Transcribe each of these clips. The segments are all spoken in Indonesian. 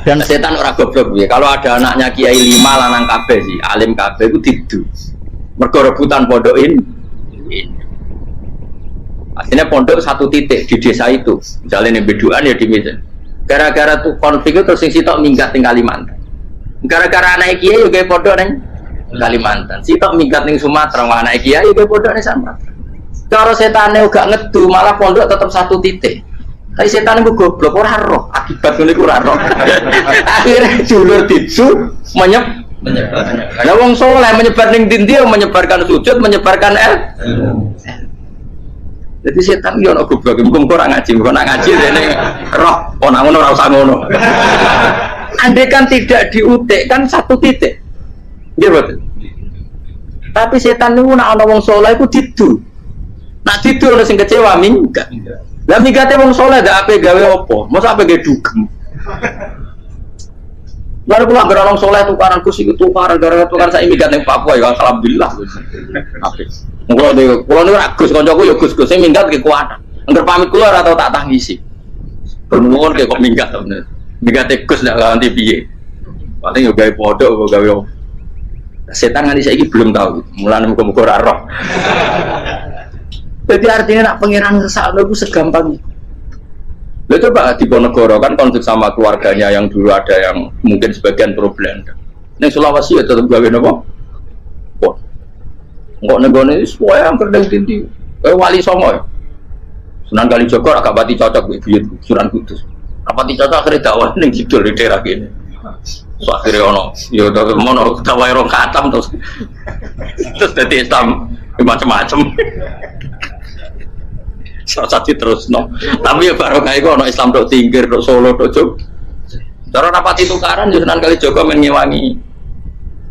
Dan setan orang goblok ya. Kalau ada anaknya kiai 5 lanang kabeh sih, alim kabeh itu didu. Mergo rebutan pondokin. Akhirnya pondok satu titik di desa itu. Misalnya nih beduan ya di Medan. Gara-gara tuh konflik itu terus sing sitok minggat ning Kalimantan. Gara-gara anak kiai juga pondok ning Kalimantan. Sitok minggat ning Sumatera, anak kiai juga pondok ning Sumatera. Cara setane uga ngedu malah pondok tetap satu titik. Tapi setan itu goblok, ora roh, akibat ngene iku ora roh. Akhirnya dulur ditsu menyebar. Karena wong soleh menyebar ning ndi menyebarkan sujud, menyebarkan Jadi setan yo ono goblok, mung ora ngaji, kok nak ngaji rene roh, ana ngono ora usah ngono. Andai kan tidak diutik kan satu titik. Nggih betul. Tapi setan niku nek ana wong soleh iku didu. Nak didu ono sing kecewa minggat. Lah migate wong saleh ndak ape gawe apa? Mosok ape gawe dugem. Lalu kula gara wong saleh tukaran kursi tukaran gara tukaran sak migat ning Papua ya alhamdulillah. Apik. Kula niku ra Gus kancaku ya Gus-Gus sing minggat ki kuat. Angger pamit kula ora tau tak tangisi. Nuwun kok minggat to. Migate Gus ndak ganti piye. Paling yo gawe podok kok gawe. Setan nganti saiki belum tahu. Mulane muga-muga ora roh. Jadi artinya nak pangeran ngersakno itu segampang itu. Lalu coba di Ponegoro kan konflik sama keluarganya yang dulu ada yang mungkin sebagian problem. Neng Sulawesi ya tetap gawe nopo. Kok negone ini semua yang kerdeng tinggi. Wali Songo ya. Sunan Kalijogo agak pati cocok buyut Sunan Kudus. Rapati cocok akhirnya dakwah ning judul di daerah kene. So akhirnya ono, ya mono dakwah rong khatam terus dadi Islam macam-macam. Sati terus no, tapi ya baru kayak gue no Islam dok tingkir dok Solo dok Jog. Cara rapati tukaran Sunan Kalijogo menyewangi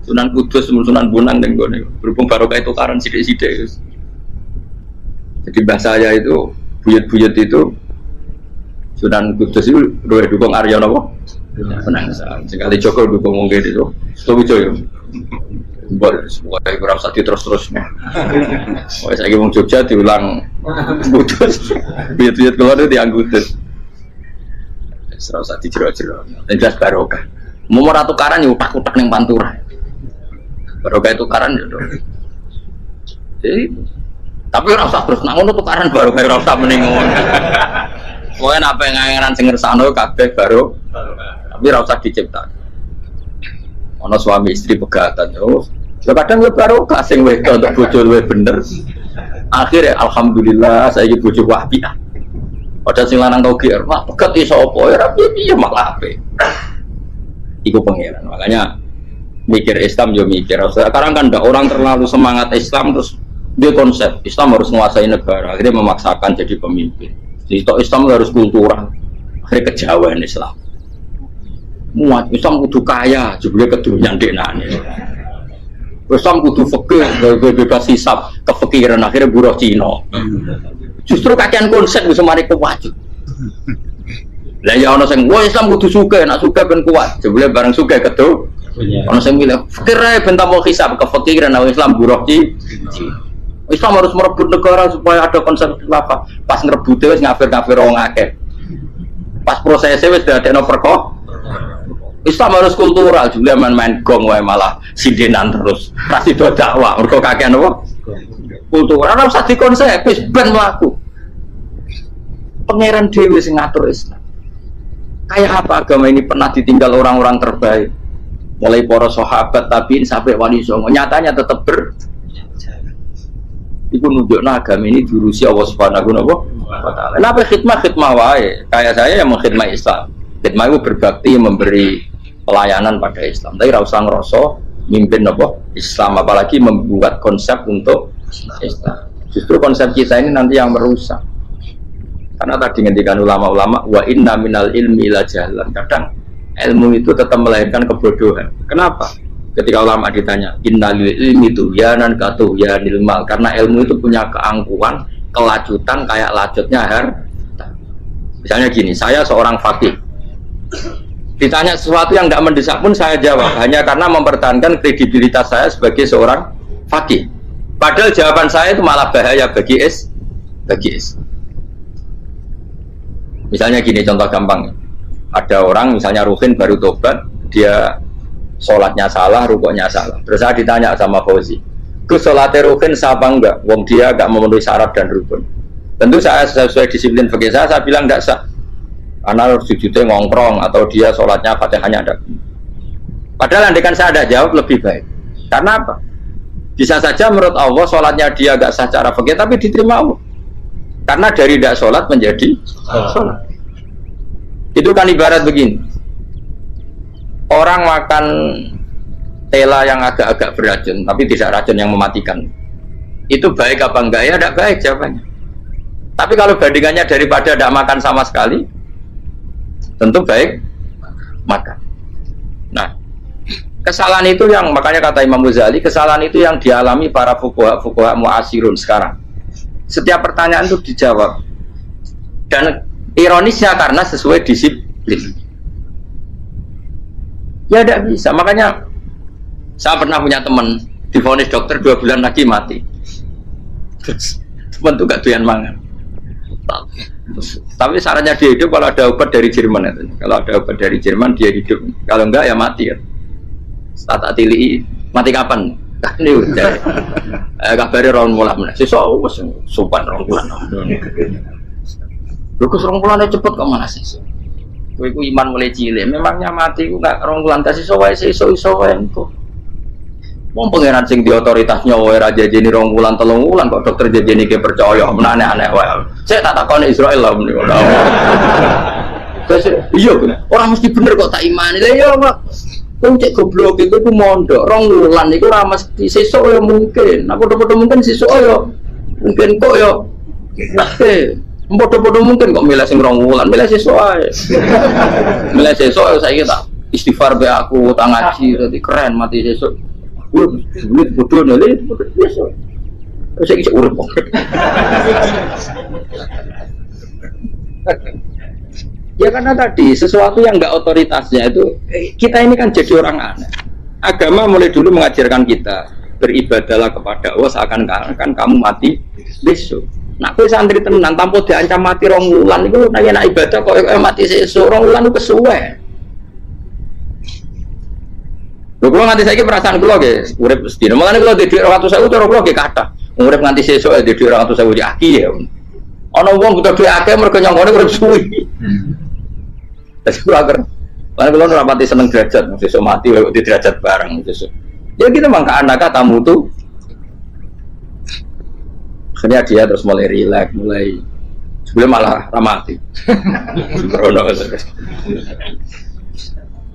Sunan Kudus, Sunan Bonang dan gue berhubung baru kayak tukaran sidik-sidik. Jadi bahasa saya itu buyut-buyut itu Sunan Kudus itu dua dukung Arya nopo penangsa. Sekali Joko dukung mungkin itu, setuju ya. Buat kurang satu terus-terusnya. Wah saya mau Jogja diulang putus, biut-biut keluar itu dianggutus. Serasa dijero-jero. Dan jelas barokah. Mau tukaran ya utak-utak neng Pantura. Barokah tukaran ya. Jadi, tapi orang usah terus nangun tukaran barokah orang usah meningun. Pokoknya apa yang ngangeran singer sano kabeh baru, tapi orang usah diciptakan. Ono suami istri pegatan terus. Ya kadang ya baru kasing wedok untuk bojo luwih bener. Akhirnya alhamdulillah saya iki bojo wapiah. Padahal sing lanang tau GR, wah pegat iso apa ya piye malah ape. Iku pangeran. Makanya mikir Islam yo mikir. Sekarang kan ndak orang terlalu semangat Islam terus dia konsep Islam harus menguasai negara. Akhirnya memaksakan jadi pemimpin. Jadi Islam harus kultural. Akhirnya kejauhan Islam. Muat Islam kudu kaya, jebule kedunyan deknane. Islam kudu fikih, bebas hisab, kefikiran akhirnya buruh Cina. Justru kakean konsep wis mari kuat. Lah ya ana sing wah Islam kudu sugih, nek sugih ben kuat. Jebule bareng sugih kedu. Ana sing milih fikir ae ben tambah hisab, kefikiran Islam buruh Cina. Islam harus merebut negara supaya ada konsep khilafah. Pas ngrebute wis ngafir-ngafir wong akeh. Pas prosesnya wis dadekno perkara Islam harus kultural, juga main-main gong wae malah sindenan terus. Kasih do dakwah, mergo kakean apa? Kultural ora usah dikonsep, wis ben mlaku. Pangeran dhewe sing ngatur Islam. Kayak apa agama ini pernah ditinggal orang-orang terbaik. Mulai para sahabat, tabi'in sampai wali songo, nyatanya tetap Iku nunjukno agama ini diurusi Allah Subhanahu wa taala. Kenapa khidmah wae? Kayak saya yang mengkhidmah Islam. Khidmah itu berbakti memberi pelayanan pada Islam. Tapi ora usah ngrasa mimpin apa Islam, apalagi membuat konsep untuk Islam. Justru konsep kita ini nanti yang merusak. Karena tadi ngendikan ulama-ulama wa inna minal ilmi ila jahlan. Kadang ilmu itu tetap melahirkan kebodohan. Kenapa? Ketika ulama ditanya innal ilmi tuhyanan katuhyanil mal, karena ilmu itu punya keangkuhan, kelajutan kayak lajutnya harta. Misalnya gini, saya seorang fakih. Ditanya sesuatu yang tidak mendesak pun saya jawab hanya karena mempertahankan kredibilitas saya sebagai seorang fakih. Padahal jawaban saya itu malah bahaya bagi is. Misalnya gini, contoh gampang. Ada orang misalnya Ruhin baru tobat, dia sholatnya salah, rukuknya salah. Terus saya ditanya sama Fauzi, "Gus, sholatnya Ruhin sah apa enggak? Wong dia enggak memenuhi syarat dan rukun." Tentu saya sesuai disiplin fikih saya bilang enggak sah. Karena sujudnya ngongkrong atau dia sholatnya Fatihahnya ada. Padahal andaikan saya ada jawab lebih baik. Karena apa? Bisa saja menurut Allah sholatnya dia enggak sah secara fikih tapi diterima Allah. Karena dari tidak sholat menjadi sholat. Itu kan ibarat begini. Orang makan tela yang agak-agak beracun, tapi tidak racun yang mematikan. Itu baik apa enggak? Ya tidak baik jawabannya. Tapi kalau bandingannya daripada tidak makan sama sekali, tentu baik makan. Nah, kesalahan itu yang makanya kata Imam Ghazali, kesalahan itu yang dialami para fuqaha mu'asirun sekarang. Setiap pertanyaan itu dijawab. Dan ironisnya karena sesuai disiplin. Ya tidak bisa. Makanya saya pernah punya teman divonis dokter 2 bulan lagi mati. Teman itu gak doyan mangan. Tapi sarannya dia hidup kalau ada obat dari Jerman itu. Kalau ada obat dari Jerman dia hidup. Kalau enggak ya mati ya. Tak tili mati kapan? Ini udah. Kabarnya orang mulai mana? Sesok sopan orang bulan. Lu keserong bulannya cepet kok mana sih? Gue iman mulai cilik. Memangnya mati gue nggak orang bulan kasih soai engko. Mau pangeran sing di otoritasnya wae raja jadi rong bulan 3 bulan kok dokter jadi ke percaya aneh-aneh wae. Saya tak takon Israel lah meni. Iya orang mesti bener kok tak imani. Lah iya Pak. Wong cek goblok iku ku mondok rong bulan iku ora mesti sesuk ya mungkin. Nah padha-padha mungkin sesuk ya. Mungkin kok ya. Bodoh-bodoh mungkin kok milih sing rong wulan, milih sesuk ae. Milih sesuk saiki tak istighfar be aku, utang ngaji dadi keren mati sesuk. Duit bodoh nele biasa. Terus saiki urip kok. Ya karena tadi sesuatu yang enggak otoritasnya itu kita ini kan jadi orang aneh. Agama mulai dulu mengajarkan kita beribadahlah kepada Allah seakan-akan kamu mati besok. Nak kowe santri tenan tanpa diancam mati 2 wulan iku nek nak ibadah kok mati sesuk 2 wulan ku kesuwe. Lho kula nganti saiki perasaan kula nggih urip sedina. Mulane kula di 200.000 cara kula nggih kathah. Urip nganti sesuk di 200.000 di aki ya. Ana wong butuh dhuwit akeh mergo nyongkone urip suwi. Terus kula agar lan kula ora pati seneng derajat sesuk mati kok di derajat bareng sesuk. Ya kita mangka anak tamu tuh akhirnya dia terus mulai rileks, mulai sebelum malah ramati.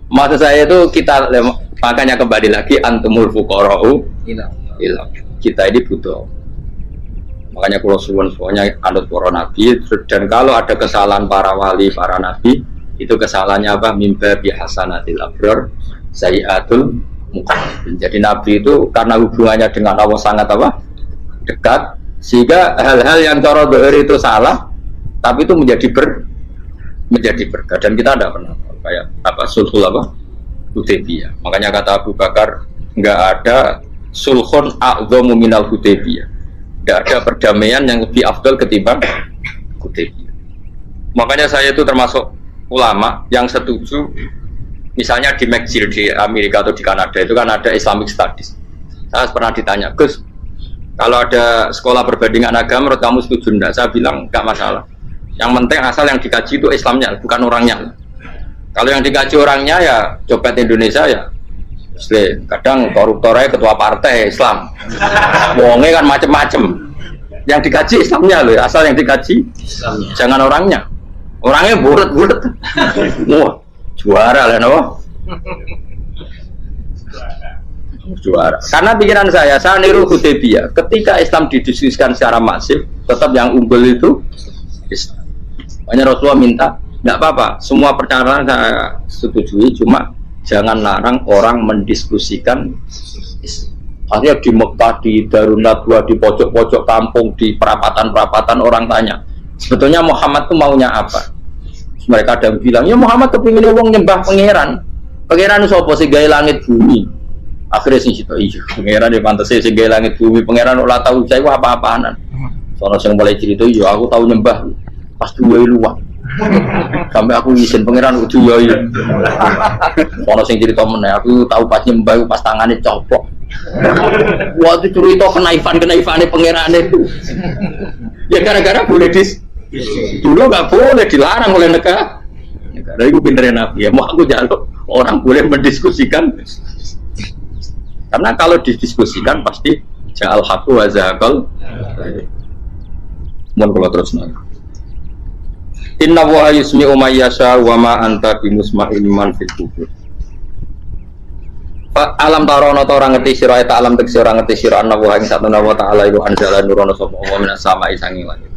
Maksud saya itu kita makanya kembali lagi antumul fuqara'u ila kita ini butuh. Makanya kalau semuanya anut para nabi dan kalau ada kesalahan para wali, para nabi itu kesalahannya apa? Mimba bihasanatil abrar sayyiatul muqarrabin. Jadi nabi itu karena hubungannya dengan Allah sangat apa? Dekat. Sehingga hal-hal yang cara dohir itu salah, tapi itu menjadi berkah dan kita tidak pernah kayak apa sulhul apa Hudaybiyah. Makanya kata Abu Bakar nggak ada sulhun a'dhamu minal Hudaybiyah, nggak ada perdamaian yang lebih afdal ketimbang Hudaybiyah. Makanya saya itu termasuk ulama yang setuju misalnya di McGill di Amerika atau di Kanada itu kan ada Islamic Studies. Saya pernah ditanya, Gus, kalau ada sekolah perbandingan agama, menurut kamu setuju enggak? Saya bilang enggak masalah. Yang penting asal yang dikaji itu Islamnya, bukan orangnya. Kalau yang dikaji orangnya ya copet Indonesia ya Muslim. Kadang koruptornya ketua partai Islam. Wongnya kan macem-macem. Yang dikaji Islamnya loh, asal yang dikaji Islamnya. Jangan orangnya. Orangnya bulet-bulet. Wah, juara lah no. Juara. Karena pikiran saya niru Hudaybiyah. Ketika Islam didiskusikan secara masif, tetap yang unggul itu Islam. Makanya Rasulullah minta, tidak apa-apa, semua perkara saya setujui, cuma jangan larang orang mendiskusikan Islam. Akhirnya di Mekah, di Darun Nadwa, di pojok-pojok kampung, di perapatan-perapatan orang tanya, sebetulnya Muhammad itu maunya apa? mereka ada yang bilang, ya Muhammad kepingin wong nyembah pangeran. Pangeran sapa sing gawe langit bumi? Akhirnya sing situ iya, pangeran ya pantes sing gawe langit bumi. Pangeran ora tau saya apa-apaanan. Sono sing mulai cerita iya aku tahu nyembah pas duwe luwak. Sampai aku izin pangeran kudu yo iya. Sono sing cerita meneh aku tahu pas nyembah pas tangane copok. Waktu cerita kenaifan-kenaifane pangerane. Ya gara-gara boleh dulu nggak boleh dilarang oleh negara. Negara itu pinternya Nabi. Ya mau aku jaluk orang boleh mendiskusikan. Karena kalau didiskusikan pasti ja'al haqqu wa zahaqal. Mohon kalau terus nang. Inna wa yusmi'u may yasha wa ma anta bimusma'il man fil kubur. Alam tarono ta ora ngerti sira ta alam tekse ora ngerti sira ana wa ing satuna wa ta'ala iku anzala nurono sapa Allah minas sama'i sanging langit.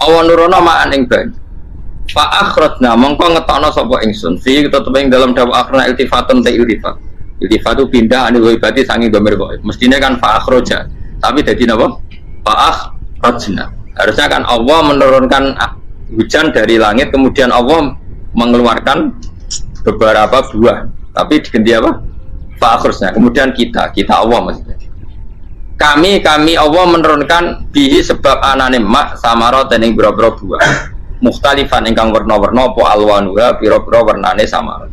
Awan nurono ma'an ing banyu. Fa akhrajna mongko ngetokno sapa ingsun fi tetep ing dalam dawa akhirna iltifatun ta iltifat. Iltifat itu pindah anil ghaibati sanging dhamir ghaib. Mestine kan fa akhraja, tapi dadi napa? Fa akhrajna. Harusnya kan Allah menurunkan hujan dari langit kemudian Allah mengeluarkan beberapa buah. Tapi diganti apa? Fa akhrajna. Kemudian kita Allah maksudnya. Kami Allah menurunkan bihi sebab anane mak samarot dan ing boro-boro buah mukhtalifan ingkang warna-warna apa alwanuha boro-boro warnane samarot.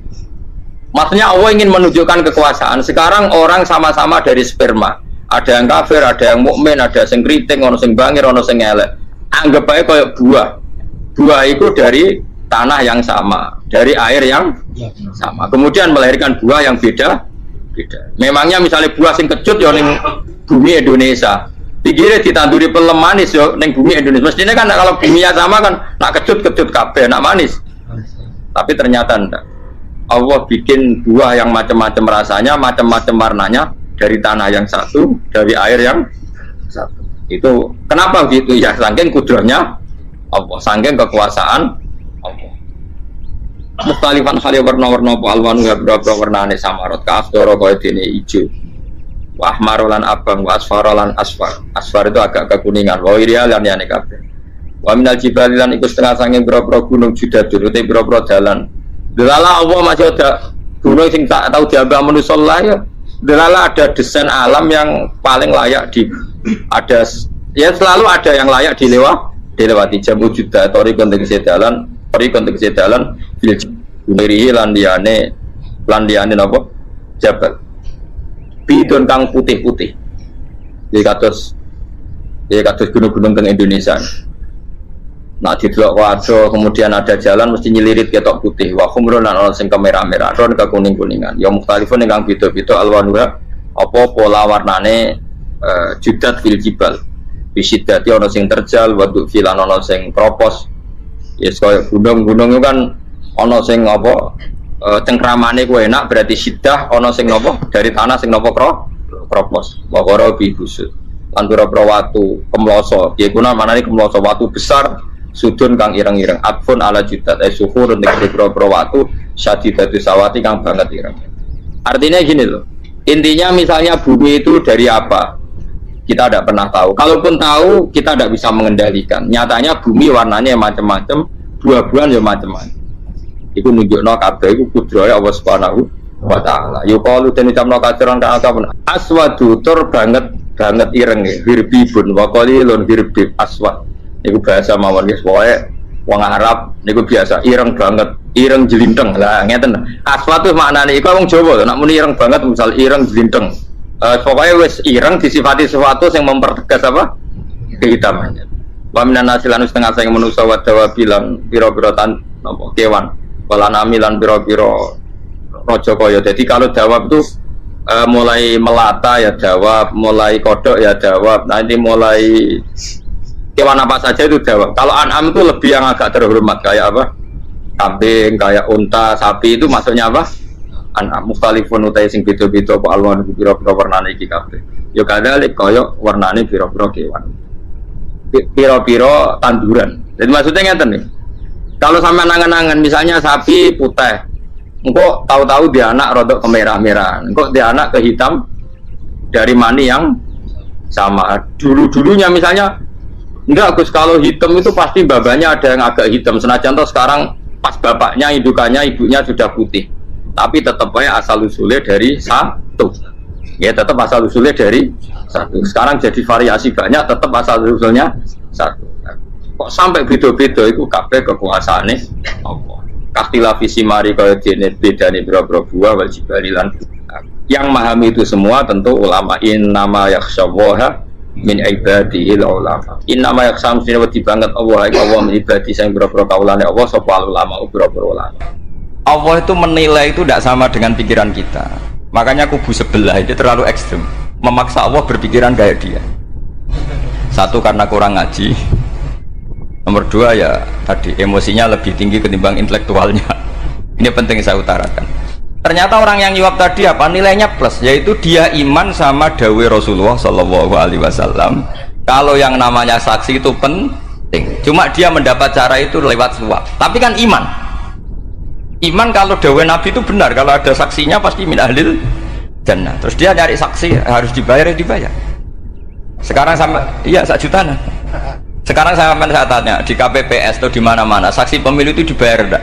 Maksudnya Allah ingin menunjukkan kekuasaan. Sekarang orang sama-sama dari sperma. Ada yang kafir, ada yang mukmin, ada yang kriting, ono sing bangir, ono sing elek. Anggap aja kayak buah. Buah itu dari tanah yang sama, dari air yang sama. Kemudian melahirkan buah yang beda. Memangnya misalnya buah sing kecut ya ning bumi Indonesia, pikirnya ditanduri pelem manis ya ning bumi Indonesia. Mestinya kan kalau buminya sama kan nak kecut kabeh, nak manis. Tapi ternyata enggak. Allah bikin buah yang macam-macam rasanya, macam-macam warnanya dari tanah yang satu, dari air yang satu. Itu kenapa gitu ya? Saking kudrahnya Allah, saking kekuasaan Allah. Mustalifan khali warna-warna apa alwanu ya berapa warnane samarot kaafdoro kaya dene ijo wa ahmarolan abang wa asfarolan asfar. Asfar itu agak kekuningan wa irial lan yane kabeh wa minal jibali lan iku setengah sange boro-boro gunung judadur te boro-boro dalan delala Allah masih ada gunung sing tak tahu diambah manusa ya delala ada desain alam yang paling layak ada ya selalu ada yang layak dilewati jamu judatori kontekse dalan kontekse dalan Bumirihi landiane apa? Jabal. Bidon kang putih-putih. Jadi kados gunung-gunung teng Indonesia. Nah didelok wajo kemudian ada jalan mesti nyelirit ketok putih. Wa khumrun lan ana sing kemerah-merah, ron ke kuning-kuningan. Ya mukhtalifun ingkang beda-beda alwanuha apa pola warnane judat fil jibal. Bisidati ana sing terjal, wa filan ana sing kropos. Yes kaya gunung-gunung itu kan ono sing apa cengkramane ku enak berarti sidah ono sing napa dari tanah sing napa kropos wakara bi busut lan pira-pira watu kemloso piye kuna manane kemloso watu besar sudun kang ireng-ireng atfun ala judat suhur nek pira-pira watu syadidatu sawati kang banget ireng. Artinya gini loh, intinya misalnya bumi itu dari apa kita tidak pernah tahu, kalaupun tahu kita tidak bisa mengendalikan. Nyatanya bumi warnanya macam-macam, buah-buahan ya macam-macam. Iku nunjukno kabeh iku kudrahe Allah Subhanahu wa taala. Yo kalu den ucapno kaceran kang akeh aswadu tur banget ireng hirbibun wa qalilun hirbib aswad. Iku bahasa mawon wis pokoke wong Arab niku biasa ireng banget, ireng jelinteng. Lah ngeten. Aswad itu maknane iku wong Jawa nek muni ireng banget misal ireng jelinteng. Pokoknya wis ireng disifati sesuatu yang mempertegas apa? Kehitamannya. Wa minan nasilan setengah sing manusa wa dawabilan pira-pira napa kewan. Walanamilan biro-biro rojo koyo. Jadi kalau jawab itu mulai melata ya jawab, mulai kodok ya jawab. Nanti mulai kewan apa saja itu jawab. Kalau an'am itu lebih yang agak terhormat kayak apa? Kambing, kayak unta, sapi itu maksudnya apa? An'am mukhtalifun utai sing beda-beda apa alwan biro-biro warnane iki kabeh. Yo kadalik koyo warnane biro-biro kewan. Biro-biro tanduran. Jadi maksudnya ngeten nih. Kalau sampai nangan-nangan, misalnya sapi putih, engkau tahu-tahu dia anak rodok kemerah-merahan, engkau dia anak kehitam dari mani yang sama. Dulu-dulunya misalnya, enggak Gus, kalau hitam itu pasti babanya ada yang agak hitam. Senajan toh sekarang pas bapaknya, indukannya, ibunya sudah putih, tapi tetap aja asal usulnya dari satu. Ya tetap asal usulnya dari satu. Sekarang jadi variasi banyak, tetap asal usulnya satu. Kok sampai beda-beda itu kabeh kekuasaane Allah. Kastilah visi mari kaya dene bedane boro-boro buah wajib balilan. Yang memahami itu semua tentu ulama. Innama yakhsyallaha min ibadihil ulama. Innama yakhsam sini wedi banget Allah min ibadi sing boro-boro kaulane Allah sapa ulama boro-boro ulama. Allah itu menilai itu tidak sama dengan pikiran kita. Makanya kubu sebelah itu terlalu ekstrem, memaksa Allah berpikiran kayak dia. Satu karena kurang ngaji. Nomor dua ya tadi emosinya lebih tinggi ketimbang intelektualnya. Ini penting saya utarakan. Ternyata orang yang nyuap tadi apa nilainya plus, yaitu dia iman sama dawai Rasulullah Shallallahu Alaihi Wasallam. Kalau yang namanya saksi itu penting, cuma dia mendapat cara itu lewat suap. Tapi kan iman kalau dawai Nabi itu benar, kalau ada saksinya pasti min ahlil jannah. Terus dia nyari saksi harus dibayar ya dibayar. Sekarang sama iya 1 juta nah. Sekarang saya tanya di KPPS atau di mana-mana saksi pemilu itu dibayar enggak?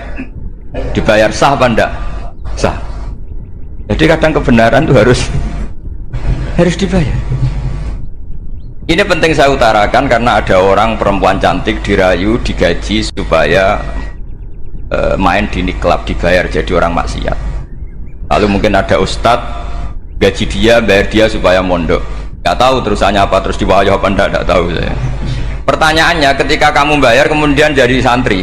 Dibayar sah apa enggak? Sah. Jadi kadang kebenaran itu harus dibayar. Ini penting saya utarakan karena ada orang perempuan cantik dirayu, digaji supaya main di niklab dibayar jadi orang maksiat. Lalu mungkin ada ustadz gaji dia, bayar dia supaya mondok. Nggak tahu terusannya apa, terus diwayah apa enggak tahu saya. Pertanyaannya ketika kamu bayar kemudian jadi santri,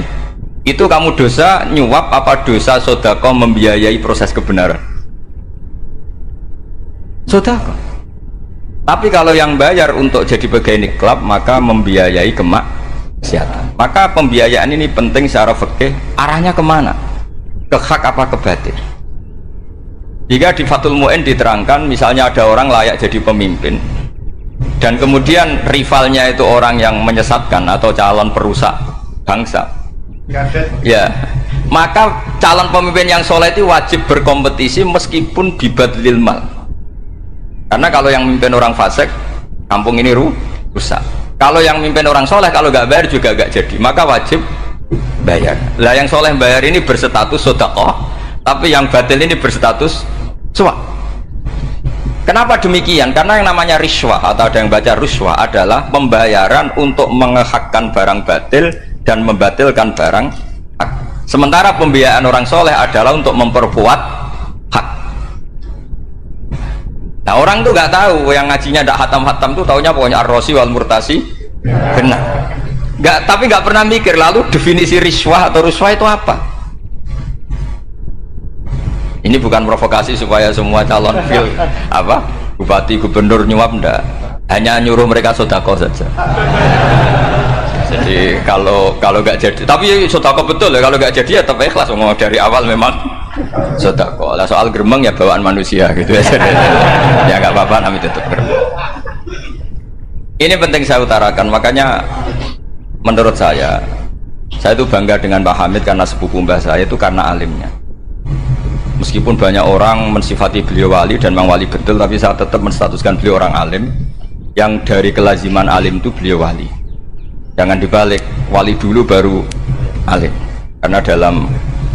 itu kamu dosa nyuap apa dosa sodako membiayai proses kebenaran? Sodako. Tapi kalau yang bayar untuk jadi pegawai niklab maka membiayai kemaksiatan. Maka pembiayaan ini penting secara fikih, arahnya kemana? Ke hak apa ke batil? Jika di Fathul Mu'in diterangkan misalnya ada orang layak jadi pemimpin dan kemudian rivalnya itu orang yang menyesatkan atau calon perusak bangsa, ya maka calon pemimpin yang soleh itu wajib berkompetisi meskipun bibadlil mal, karena kalau yang memimpin orang fasik kampung ini rusak. Kalau yang memimpin orang soleh kalau nggak bayar juga nggak jadi, maka wajib bayar. Lah yang soleh bayar ini berstatus sedekah, tapi yang batil ini berstatus suap. Kenapa demikian? Karena yang namanya riswah atau ada yang baca ruswah adalah pembayaran untuk mengehakkan barang batil dan membatilkan barang hak. Sementara pembiayaan orang soleh adalah untuk memperkuat hak. Nah orang tuh nggak tahu, yang ngajinya tidak hatam-hatam tuh taunya pokoknya ar-rosi wal murtasi benar. Tapi nggak pernah mikir lalu definisi riswah atau ruswah itu apa? Ini bukan provokasi supaya semua calon bupati gubernur nyuap, enggak, hanya nyuruh mereka sodako saja. Jadi kalau nggak jadi, tapi sodako betul ya, kalau nggak jadi ya tetap ikhlas, mau dari awal memang sodako. Lah soal geremeng ya bawaan manusia gitu ya. Ya nggak apa-apa, kami tetap geremeng. Ini penting saya utarakan, makanya menurut saya itu bangga dengan Pak Hamid karena sepupu mbah saya itu karena alimnya. Meskipun banyak orang mensifati beliau wali dan memang wali betul, tapi saya tetap menstatuskan beliau orang alim yang dari kelaziman alim itu beliau wali. Jangan dibalik, wali dulu baru alim, karena dalam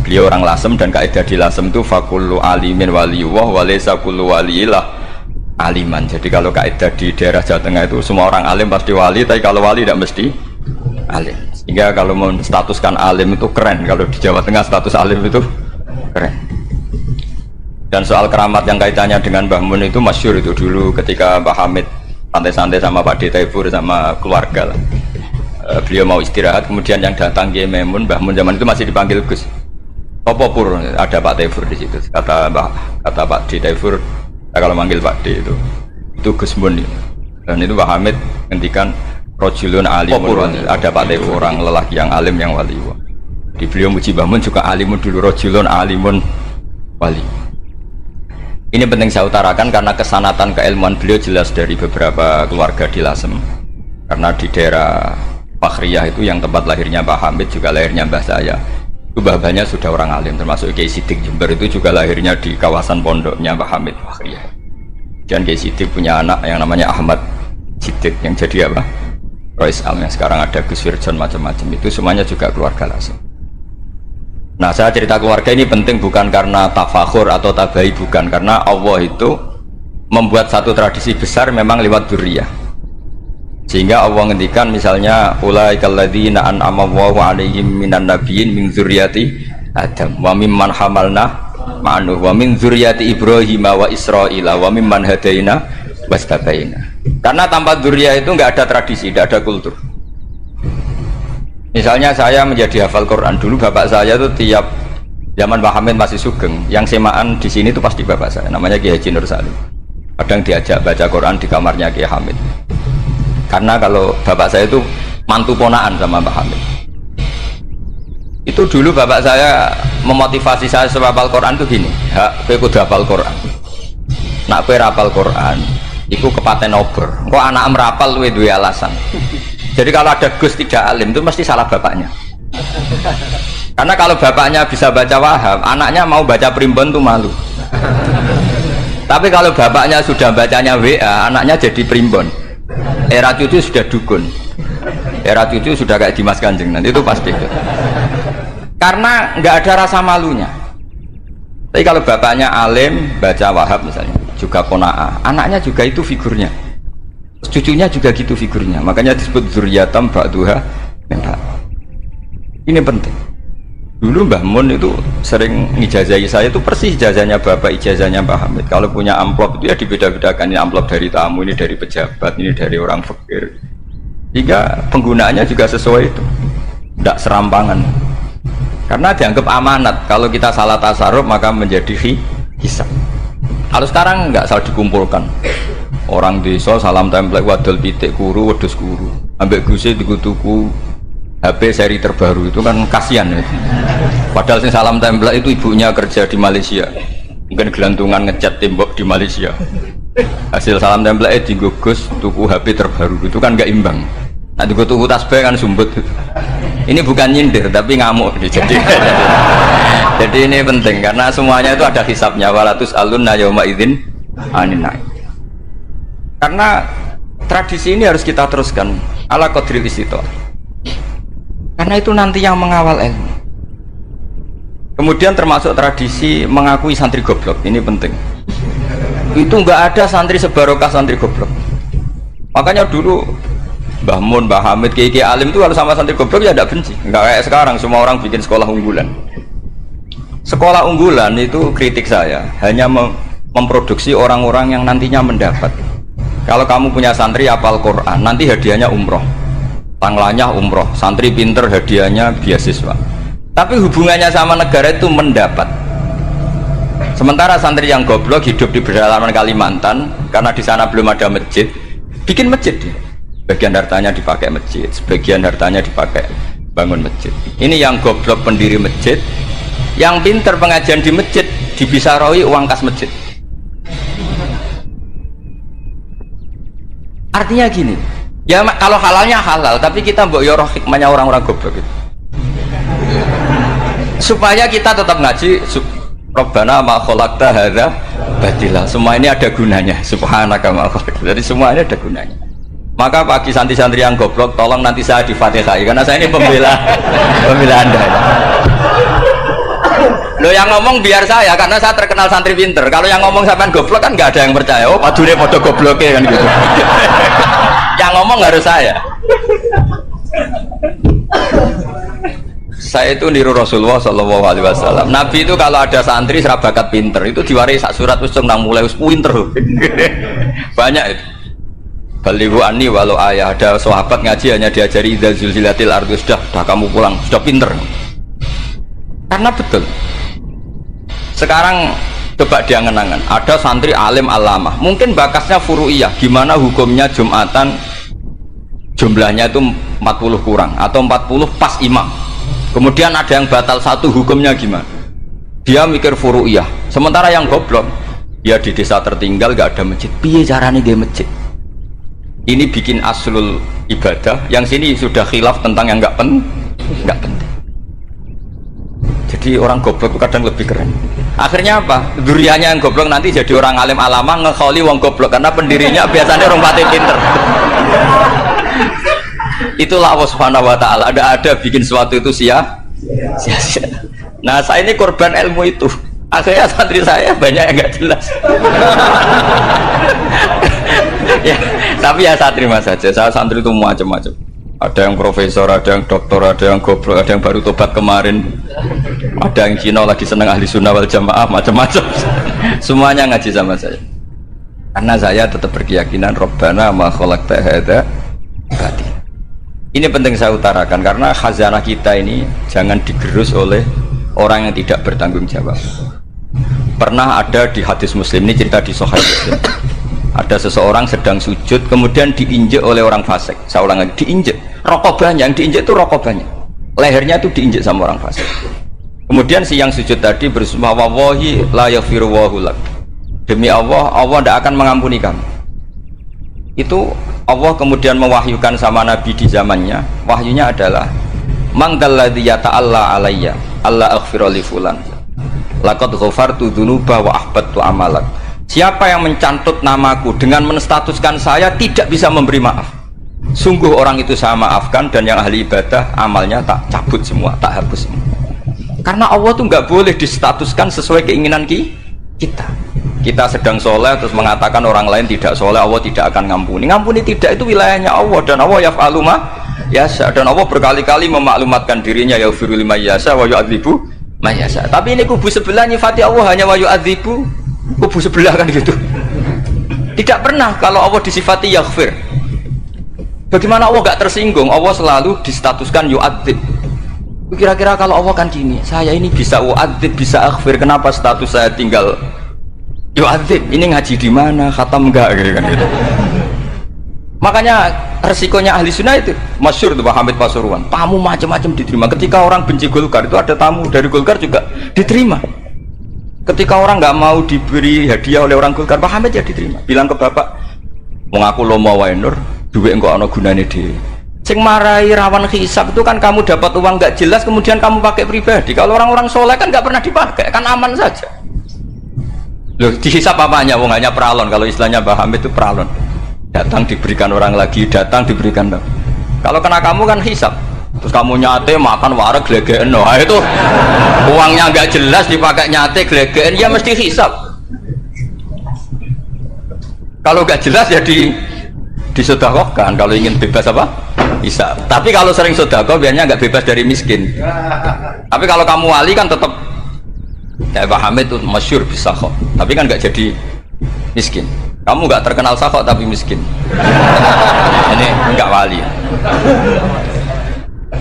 beliau orang lasem dan kaidah di lasem itu fakullu alimin waliyullah walaysa kullu waliillah aliman. Jadi kalau kaidah di daerah Jawa Tengah itu semua orang alim pasti wali, tapi kalau wali tidak mesti alim. Sehingga kalau menstatuskan alim itu keren, kalau di Jawa Tengah status alim itu keren. Dan soal keramat yang kaitannya dengan Mbah Mun itu masyhur itu dulu ketika Mbah Hamid santai-santai sama Pak Taifur sama keluarga lah. Beliau mau istirahat, kemudian yang datang Kiai Maimun, Mbah Mun zaman itu masih dipanggil Gus. Apa pur ada Pak Taifur di situ. Kata Pak Taifur, kalau manggil Pak D itu Gus Mun. Dan itu Mbah Hamid ngendikan rojulun alimun, ada Pak Taifur orang lelaki yang alim yang wali. Di beliau muji Mbah Mun juga alimun dulu, rojulun alimun wali. Ini penting saya utarakan karena kesanatan keilmuan beliau jelas dari beberapa keluarga di Lasem. Karena di daerah Fakhriyah itu yang tempat lahirnya Pak Hamid juga lahirnya mbah saya. Itu mbah-mbahnya sudah orang alim, termasuk Kiai Sidik Jember itu juga lahirnya di kawasan pondoknya Pak Hamid Fakhriyah. Dan Kiai Sidik punya anak yang namanya Ahmad Sidik yang jadi apa? Rois Am yang sekarang ada Gus Wirjon macam-macam, itu semuanya juga keluarga Lasem. Nah, saya cerita keluarga ini penting bukan karena tafakhur atau tabai, bukan, karena Allah itu membuat satu tradisi besar memang lewat dzurriyyah. Sehingga Allah ngendikan misalnya ulaikal ladzina an'ama Allahu 'alaihim minan nabiyyin min dzurriyyati Adam wa mimman hamalna ma'nuh wa min dzurriyyati Ibrahim wa Israila wa mimman hadaina wastabaina. Karena tanpa dzurriyyah itu enggak ada tradisi, enggak ada kultur. Misalnya saya menjadi hafal Quran, dulu bapak saya itu tiap zaman Pak Hamid masih sugeng, yang semaan di sini itu pasti bapak saya, namanya Kiai Haji Nur Salim. Kadang diajak baca Quran di kamarnya Kiai Hamid. Karena kalau bapak saya itu mantu ponaan sama Pak Hamid. Itu dulu bapak saya memotivasi saya supaya hafal Quran itu gini, hak kowe kudu hafal Quran. Nak kowe hafal Quran, iku kepaten obor. Kok anak merapal luwe duwe alasan. Jadi kalau ada Gus tidak alim itu mesti salah bapaknya. Karena kalau bapaknya bisa baca Wahab, anaknya mau baca primbon tuh malu. Tapi kalau bapaknya sudah bacanya WA, anaknya jadi primbon. Era cucu sudah dukun. Era cucu sudah kayak Dimas Kanjeng, nanti itu pasti. Karena nggak ada rasa malunya. Tapi kalau bapaknya alim, baca Wahab misalnya, juga Qanaah, anaknya juga itu figurnya. Cucunya juga gitu figurnya, makanya disebut dzurriyyatam ba'duha min ba'd. Ini penting. Dulu Mbah Mun itu sering ngijazahi saya, itu persis ijazahnya bapak, ijazahnya Mbah Hamid. Kalau punya amplop itu ya dibeda-bedakan, ini amplop dari tamu, ini dari pejabat, ini dari orang fakir. Jika penggunaannya juga sesuai itu, tidak serampangan. Karena dianggap amanat, kalau kita salah tasarruf maka menjadi hisab. Kalau sekarang nggak salah dikumpulkan. Orang desa salam template wadol pitik kuru wedhus kuru ambek guse tuku HP seri terbaru itu kan kasihan ya. Padahal sing salam template itu ibunya kerja di Malaysia, mungkin gelantungan ngecat tembok di Malaysia, hasil salam template digugus tuku HP terbaru itu kan nggak imbang. Nah tuku tasbih kan sumbut. Ini bukan nyindir tapi ngamuk jadi ini penting karena semuanya itu ada hisabnya. Walatus alunna yauma idzin anin naim. Karena tradisi ini harus kita teruskan ala qadril istithar. Karena itu nanti yang mengawal ilmu. Kemudian termasuk tradisi mengakui santri goblok, ini penting. Itu enggak ada santri sebarokah santri goblok. Makanya dulu Mbah Mun, Mbah Hamid, Kiai Alim itu kalau sama santri goblok ya tidak benci. Enggak kayak sekarang semua orang bikin sekolah unggulan. Sekolah unggulan itu kritik saya hanya memproduksi orang-orang yang nantinya mendapat. Kalau kamu punya santri hafal Quran, nanti hadiahnya umroh, tanglanya umroh, santri pinter hadiahnya beasiswa. Tapi hubungannya sama negara itu mendapat. Sementara santri yang goblok hidup di pedalaman Kalimantan, karena di sana belum ada masjid, bikin masjid. Sebagian hartanya dipakai masjid, sebagian hartanya dipakai bangun masjid. Ini yang goblok pendiri masjid, yang pinter pengajian di masjid dibisaroi uang kas masjid. Artinya gini, ya kalau halalnya halal, tapi kita mbok yoroh hikmahnya orang-orang goblok gitu. Supaya kita tetap ngaji Rabbana ma khalaqta hadza batila. Semua ini ada gunanya. Subhanaka ma khalaqta. Jadi semua ini ada gunanya. Maka bagi santri-santri yang goblok, tolong nanti saya di Fatihai karena saya ini pembela Anda. Lo yang ngomong biar saya, karena saya terkenal santri pinter. Kalau yang ngomong sampean goblok kan nggak ada yang percaya. Oh, padune podo gobloknya kan gitu. Yang ngomong harus saya. Saya itu niru Rasulullah Shallallahu Alaihi Wasallam. Nabi itu kalau ada santri serabakat pinter itu diwaris sak surat usung nang mulai pinter. Banyak itu. Balighu anni walau ayah, ada sahabat ngaji hanya diajari idza zulzilatil ardu, sudah kamu pulang, sudah pinter. Karena betul. Sekarang coba dia ngenangan, ada santri alim alamah, mungkin bakasnya furu'iyah, gimana hukumnya Jumatan jumlahnya itu 40 kurang atau 40 pas imam. Kemudian ada yang batal satu, hukumnya gimana? Dia mikir furu'iyah. Sementara yang goblok, ya di desa tertinggal gak ada masjid. Piye caranya dia masjid? Ini bikin aslul ibadah, yang sini sudah khilaf tentang yang gak penting. Jadi orang goblok kadang lebih keren. Akhirnya apa? Duriannya yang goblok nanti jadi orang alim alama ngekholi wong goblok karena pendirinya biasanya orang pati pinter. Itulah Allah Subhanahu wa taala. Ada bikin sesuatu itu sia-sia. Nah saya ini korban ilmu itu. Akhirnya santri saya banyak yang nggak jelas. Ya, tapi ya saya terima saja. Saya santri itu macam-macam. Ada yang profesor, ada yang doktor, ada yang goblok, ada yang baru tobat kemarin, ada yang Cina lagi seneng ahli sunnah wal jamaah, macam-macam. Semuanya ngaji sama saya. Karena saya tetap berkeyakinan Rabbana ma khalaqta hadza batil. Ini penting saya utarakan karena khazanah kita ini jangan digerus oleh orang yang tidak bertanggung jawab. Pernah ada di hadis Muslim, ini cerita di Sahih Muslim. Ada seseorang sedang sujud kemudian diinjek oleh orang fasik. Saya ulang lagi, diinjek. Rokobanya, yang diinjek itu rokobanya. Lehernya itu diinjek sama orang fasik. Kemudian si yang sujud tadi bersumpah wallahi la yaghfiru wallahu lak. Demi Allah, Allah tidak akan mengampuni kamu. Itu Allah kemudian mewahyukan sama Nabi di zamannya. Wahyunya adalah mangdalladzi yata'alla alayya alla aghfira li fulan. Laqad ghafartu dzunuba wa ahbattu amalak. Siapa yang mencantut namaku dengan menstatuskan saya tidak bisa memberi maaf, sungguh orang itu saya maafkan dan yang ahli ibadah amalnya tak cabut semua, tak hapus semua. Karena Allah tuh nggak boleh distatuskan sesuai keinginan kita. Kita sedang soleh terus mengatakan orang lain tidak soleh, Allah tidak akan ngampuni. Ngampuni tidak, itu wilayahnya Allah dan Allah yaf'alu ma yasha, dan Allah berkali-kali memaklumatkan dirinya yaghfiru liman yasha wa yu'adzibu man yasha. Tapi ini kubu sebelah nyifati Allah hanya wa yu'adzibu, kubu sebelah kan gitu. Tidak pernah kalau Allah disifati yaghfir. Bagaimana Allah gak tersinggung? Allah selalu distatuskan yu'adzib. Kira-kira kalau Allah kan gini, saya ini bisa u'adzib, bisa aghfir, kenapa status saya tinggal yu'adzib? Ini ngaji di mana? Khatam enggak gitu kan gitu. Makanya resikonya ahli sunnah itu masyhur tuh Pak Hamid Pasuruan, tamu macam-macam diterima. Ketika orang benci Golkar itu ada tamu dari Golkar juga diterima. Ketika orang nggak mau diberi hadiah oleh orang Golkar, Pak Hamid ya diterima. Bilang ke bapak, mengaku lomo wae nur, duit enggak ana gunane dhewe. Sing marai rawan hisab itu kan kamu dapat uang nggak jelas kemudian kamu pakai pribadi. Kalau orang-orang soleh kan nggak pernah dipakai, kan aman saja. Loh, dihisab apanya? Wong hanya peralon. Kalau istilahnya Pak Hamid itu peralon. Datang diberikan orang lagi, datang diberikan. Kalau kena kamu kan hisab. Terus kamu nyate makan wareg glegeken, nah itu uangnya nggak jelas dipakai nyate glegeken, ya mesti hisab. Kalau nggak jelas ya disedekahkan. Kalau ingin bebas apa? Hisab. Tapi kalau sering sedekah biasanya nggak bebas dari miskin. Tapi kalau kamu wali kan tetap kayak Pak Hamid itu masyhur bisa kok. Tapi kan nggak jadi miskin. Kamu nggak terkenal sakok tapi miskin. Ini nggak wali.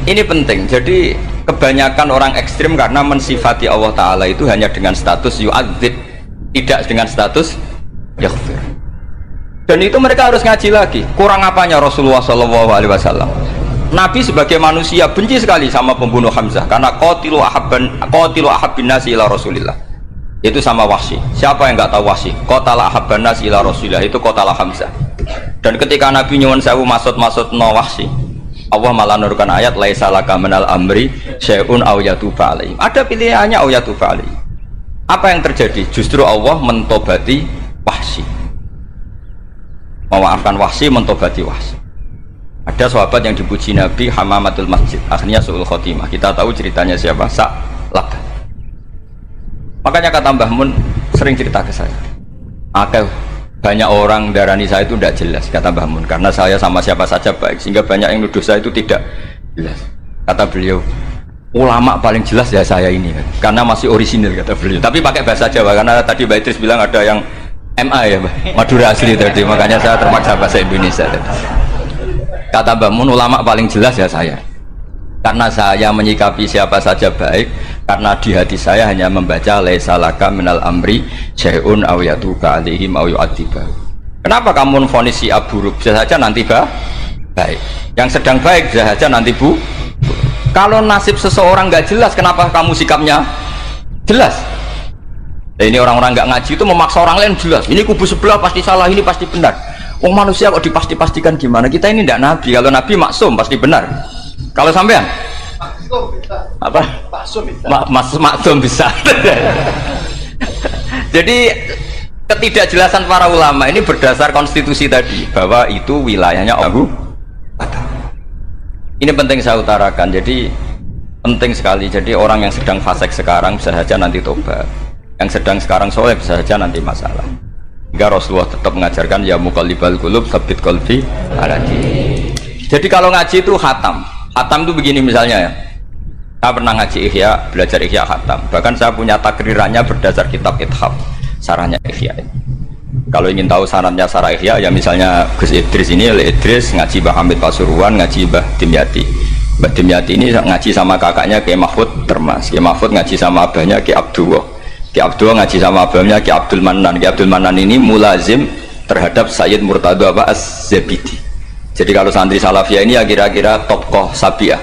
Ini penting. Jadi kebanyakan orang ekstrim karena mensifati Allah Ta'ala itu hanya dengan status yu'adzib, tidak dengan status yaghfir. Dan itu mereka harus ngaji lagi. Kurang apanya Rasulullah SAW? Nabi sebagai manusia benci sekali sama pembunuh Hamzah karena qatilu ahabbin nasi ila Rasulillah. Itu sama Wahsy. Siapa yang nggak tahu Wahsy? Qatala ahabban nas ila Rasulillah, itu qatala Hamzah. Dan ketika Nabi nyuwun sewu maksud no Wahsy, Allah malah nurkan ayat laisa laka minal amri syai'un aw yatuba alaihim. Ada pilihannya aw yatuba alaihim. Apa yang terjadi? Justru Allah mentobati Wahsy. Memaafkan Wahsy, mentobati Wahsy. Ada sahabat yang dipuji Nabi Hamamatul Masjid, akhirnya su'ul khotimah. Kita tahu ceritanya siapa? Sa'labah. Makanya kata Mbah Mun sering cerita ke saya, banyak orang darani saya itu tidak jelas, kata Mbah Mun, karena saya sama siapa saja baik sehingga banyak yang nuduh saya itu tidak jelas. Kata beliau, ulama paling jelas ya saya ini karena masih orisinil, kata beliau, tapi pakai bahasa Jawa karena tadi Mbak Idris bilang ada yang MA ya Mbak, Madura asli tadi, makanya saya terpaksa bahasa Indonesia tadi. Kata Mbah Mun, ulama paling jelas ya saya karena saya menyikapi siapa saja baik, karena di hati saya hanya membaca laisa laka minal amri syai'un aw yatuba alaihim aw yu'adziba. Kenapa kamu memvonis si buruk? Bisa saja nanti baik. Yang sedang baik bisa saja nanti bu. Kalau nasib seseorang nggak jelas, kenapa kamu sikapnya jelas? Nah, ini orang-orang nggak ngaji itu memaksa orang lain jelas. Ini kubu sebelah pasti salah, ini pasti benar. Oh manusia kok dipasti-pastikan gimana? Kita ini tidak nabi. Kalau nabi maksum pasti benar. Kalau sampean apa? Maksum bisa. Jadi ketidakjelasan para ulama ini berdasar konstitusi tadi bahwa itu wilayahnya Abu. Ini penting saya utarakan. Jadi Penting sekali. Jadi orang yang sedang fasik sekarang bisa saja nanti tobat, yang sedang sekarang soleh bisa saja nanti masalah. Hingga Rasulullah tetap mengajarkan ya muqallibal qulub tsabbit qalbi ala dinik. Jadi kalau ngaji itu khatam. Khatam itu begini misalnya ya. Saya pernah ngaji Ihya, belajar Ihya khatam. Bahkan saya punya takrirannya berdasar kitab Ithaf, sarahnya Ihya. Kalau ingin tahu sarannya sarah Ihya, ya misalnya Gus Idris ini, Idris ngaji Mbah Hamid Pasuruan, ngaji Mbah Dimyati. Mbah Dimyati ini ngaji sama kakaknya Kiai Mahfud Termas. Kiai Mahfud ngaji sama abahnya Kiai Abdullah. Kiai Abdullah ngaji sama abahnya Kiai Abdul Manan. Kiai Abdul Manan ini mulazim terhadap Sayyid Murtado Az-Zabidi. Jadi kalau santri Salafiyah ini ya kira-kira tokoh Sabiah.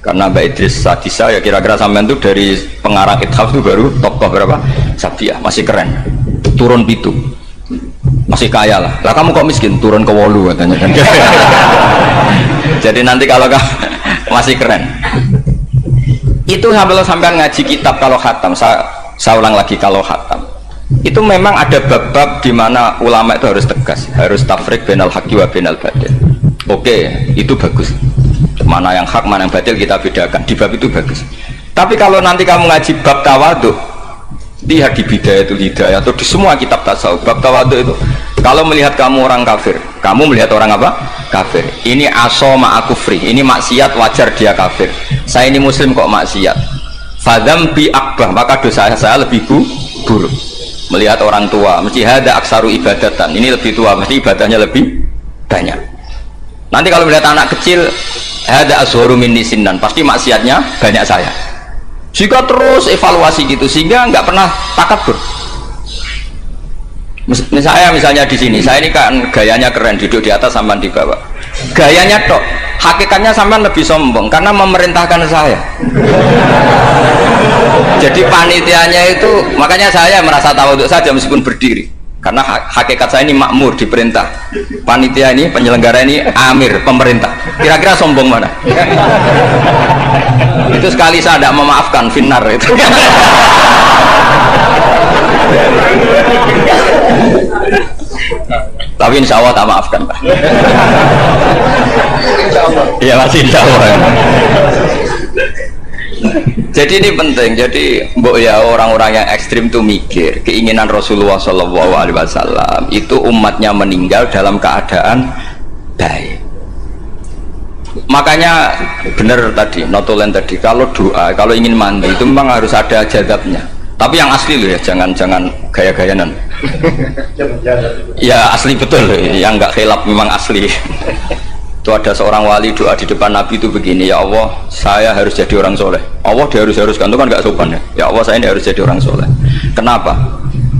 Karena Mbak Idris Sadisa ya kira-kira sampean itu dari pengarang Ithaf itu baru tokoh berapa? Sabiah, masih keren. Turun pitu. Masih kaya lah. Lah kamu kok miskin? Turun ke wolu katanya kan. Jadi nanti kalau kamu masih keren. Itu sampai ngaji kitab kalau khatam. Saya ulang lagi kalau khatam. Itu memang ada bab-bab di mana ulama itu harus tegas, harus tafrik bainal haqqi wa bainal batil. Oke, itu bagus. Mana yang hak, mana yang batil kita bedakan. Di bab itu bagus. Tapi kalau nanti kamu ngaji bab tawadhu, lihat di Bidayatul Hidayah atau di semua kitab tasawuf, bab tawadhu itu, kalau melihat kamu orang kafir, kamu melihat orang apa? Kafir. Ini aso ma'akufri, ini maksiat wajar dia kafir. Saya ini muslim kok maksiat. Fadzambi akbah, maka dosa saya lebih buruk. Melihat orang tua, mesti ada aksaru ibadatan. Ini lebih tua, mesti ibadahnya lebih banyak. Nanti kalau melihat anak kecil, ada azharu minni sinnan, pasti maksiatnya banyak saya. Jika terus evaluasi gitu, sehingga nggak pernah takabur. Misalnya di sini, saya ini kan gayanya keren, duduk di atas sampai di bawah. Gayanya tok, hakikatnya sampai lebih sombong karena memerintahkan saya. Jadi panitianya itu, makanya saya merasa tawadhu saja meskipun berdiri. Karena hakikat saya ini makmur, diperintah. Panitia ini, penyelenggara ini amir, pemerintah. Kira-kira sombong mana? Itu sekali saya tidak memaafkan, finnar itu. Tapi insya Allah tak maafkan, Pak. Iya masih insya Allah. Jadi ini penting. Jadi mbok ya orang-orang yang ekstrim tuh mikir keinginan Rasulullah SAW itu umatnya meninggal dalam keadaan baik. Makanya benar tadi notulen tadi, kalau doa, kalau ingin mandi itu memang harus ada jadabnya. Tapi yang asli loh ya, jangan gaya-gayanan. Ya asli betul loh, yang nggak khilaf memang asli. Itu ada seorang wali doa di depan Nabi itu begini, ya Allah saya harus jadi orang soleh. Allah diharus-haruskan itu kan nggak sopan ya. Ya Allah saya ini harus jadi orang soleh. Kenapa?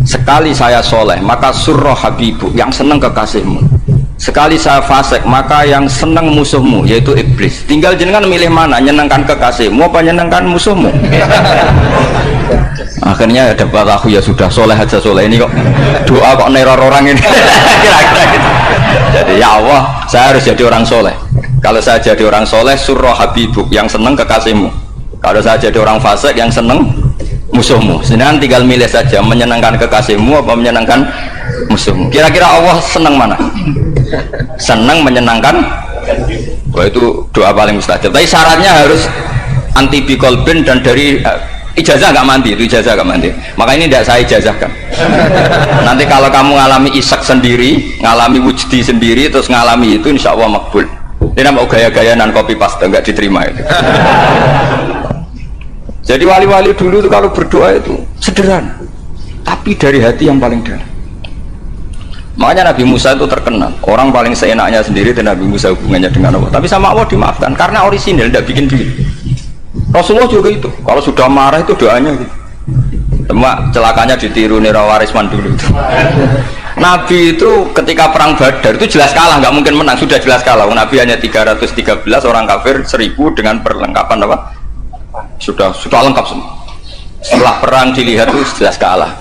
Sekali saya soleh maka surroh habibu, yang senang kekasihmu. Sekali saya fasik maka yang senang musuhmu, yaitu iblis. Tinggal jenengan milih mana, nyenangkan kekasihmu apa nyenangkan musuhmu. Akhirnya ada aku ya sudah soleh aja, soleh ini kok doa kok neror orang ini. Kira-kira gitu. Jadi ya Allah saya harus jadi orang soleh. Kalau saya jadi orang soleh, surroh habibuk, yang seneng kekasihmu. Kalau saya jadi orang fasik, yang seneng musuhmu. Sedangkan tinggal milih saja, menyenangkan kekasihmu apa menyenangkan musuhmu. Kira-kira Allah seneng mana? Seneng menyenangkan. Wah itu doa paling mustajab. Tapi syaratnya harus anti bikolbin dan dari ijazah nggak mandi, itu ijazah nggak mandi. Maka ini tidak saya ijazahkan. Nanti kalau kamu ngalami isak sendiri, ngalami wujdi sendiri, terus ngalami itu, insya Allah makbul. Dia mau gaya-gayanan copy paste nggak diterima itu. Jadi wali-wali dulu itu kalau berdoa itu sederhana, tapi dari hati yang paling dalam. Makanya Nabi Musa itu terkenal, orang paling seenaknya sendiri dan Nabi Musa hubungannya dengan Allah. Tapi sama Allah dimaafkan karena orisinil, tidak bikin-bikin. Rasulullah juga itu, kalau sudah marah itu doanya gitu. Cuma celakanya ditiru Nirawarisman dulu itu. Nabi itu ketika perang Badar itu jelas kalah, nggak mungkin menang, sudah jelas kalah. Nabi hanya 313 orang kafir, 1000 dengan perlengkapan apa? Sudah lengkap semua. Setelah perang dilihat itu jelas kalah.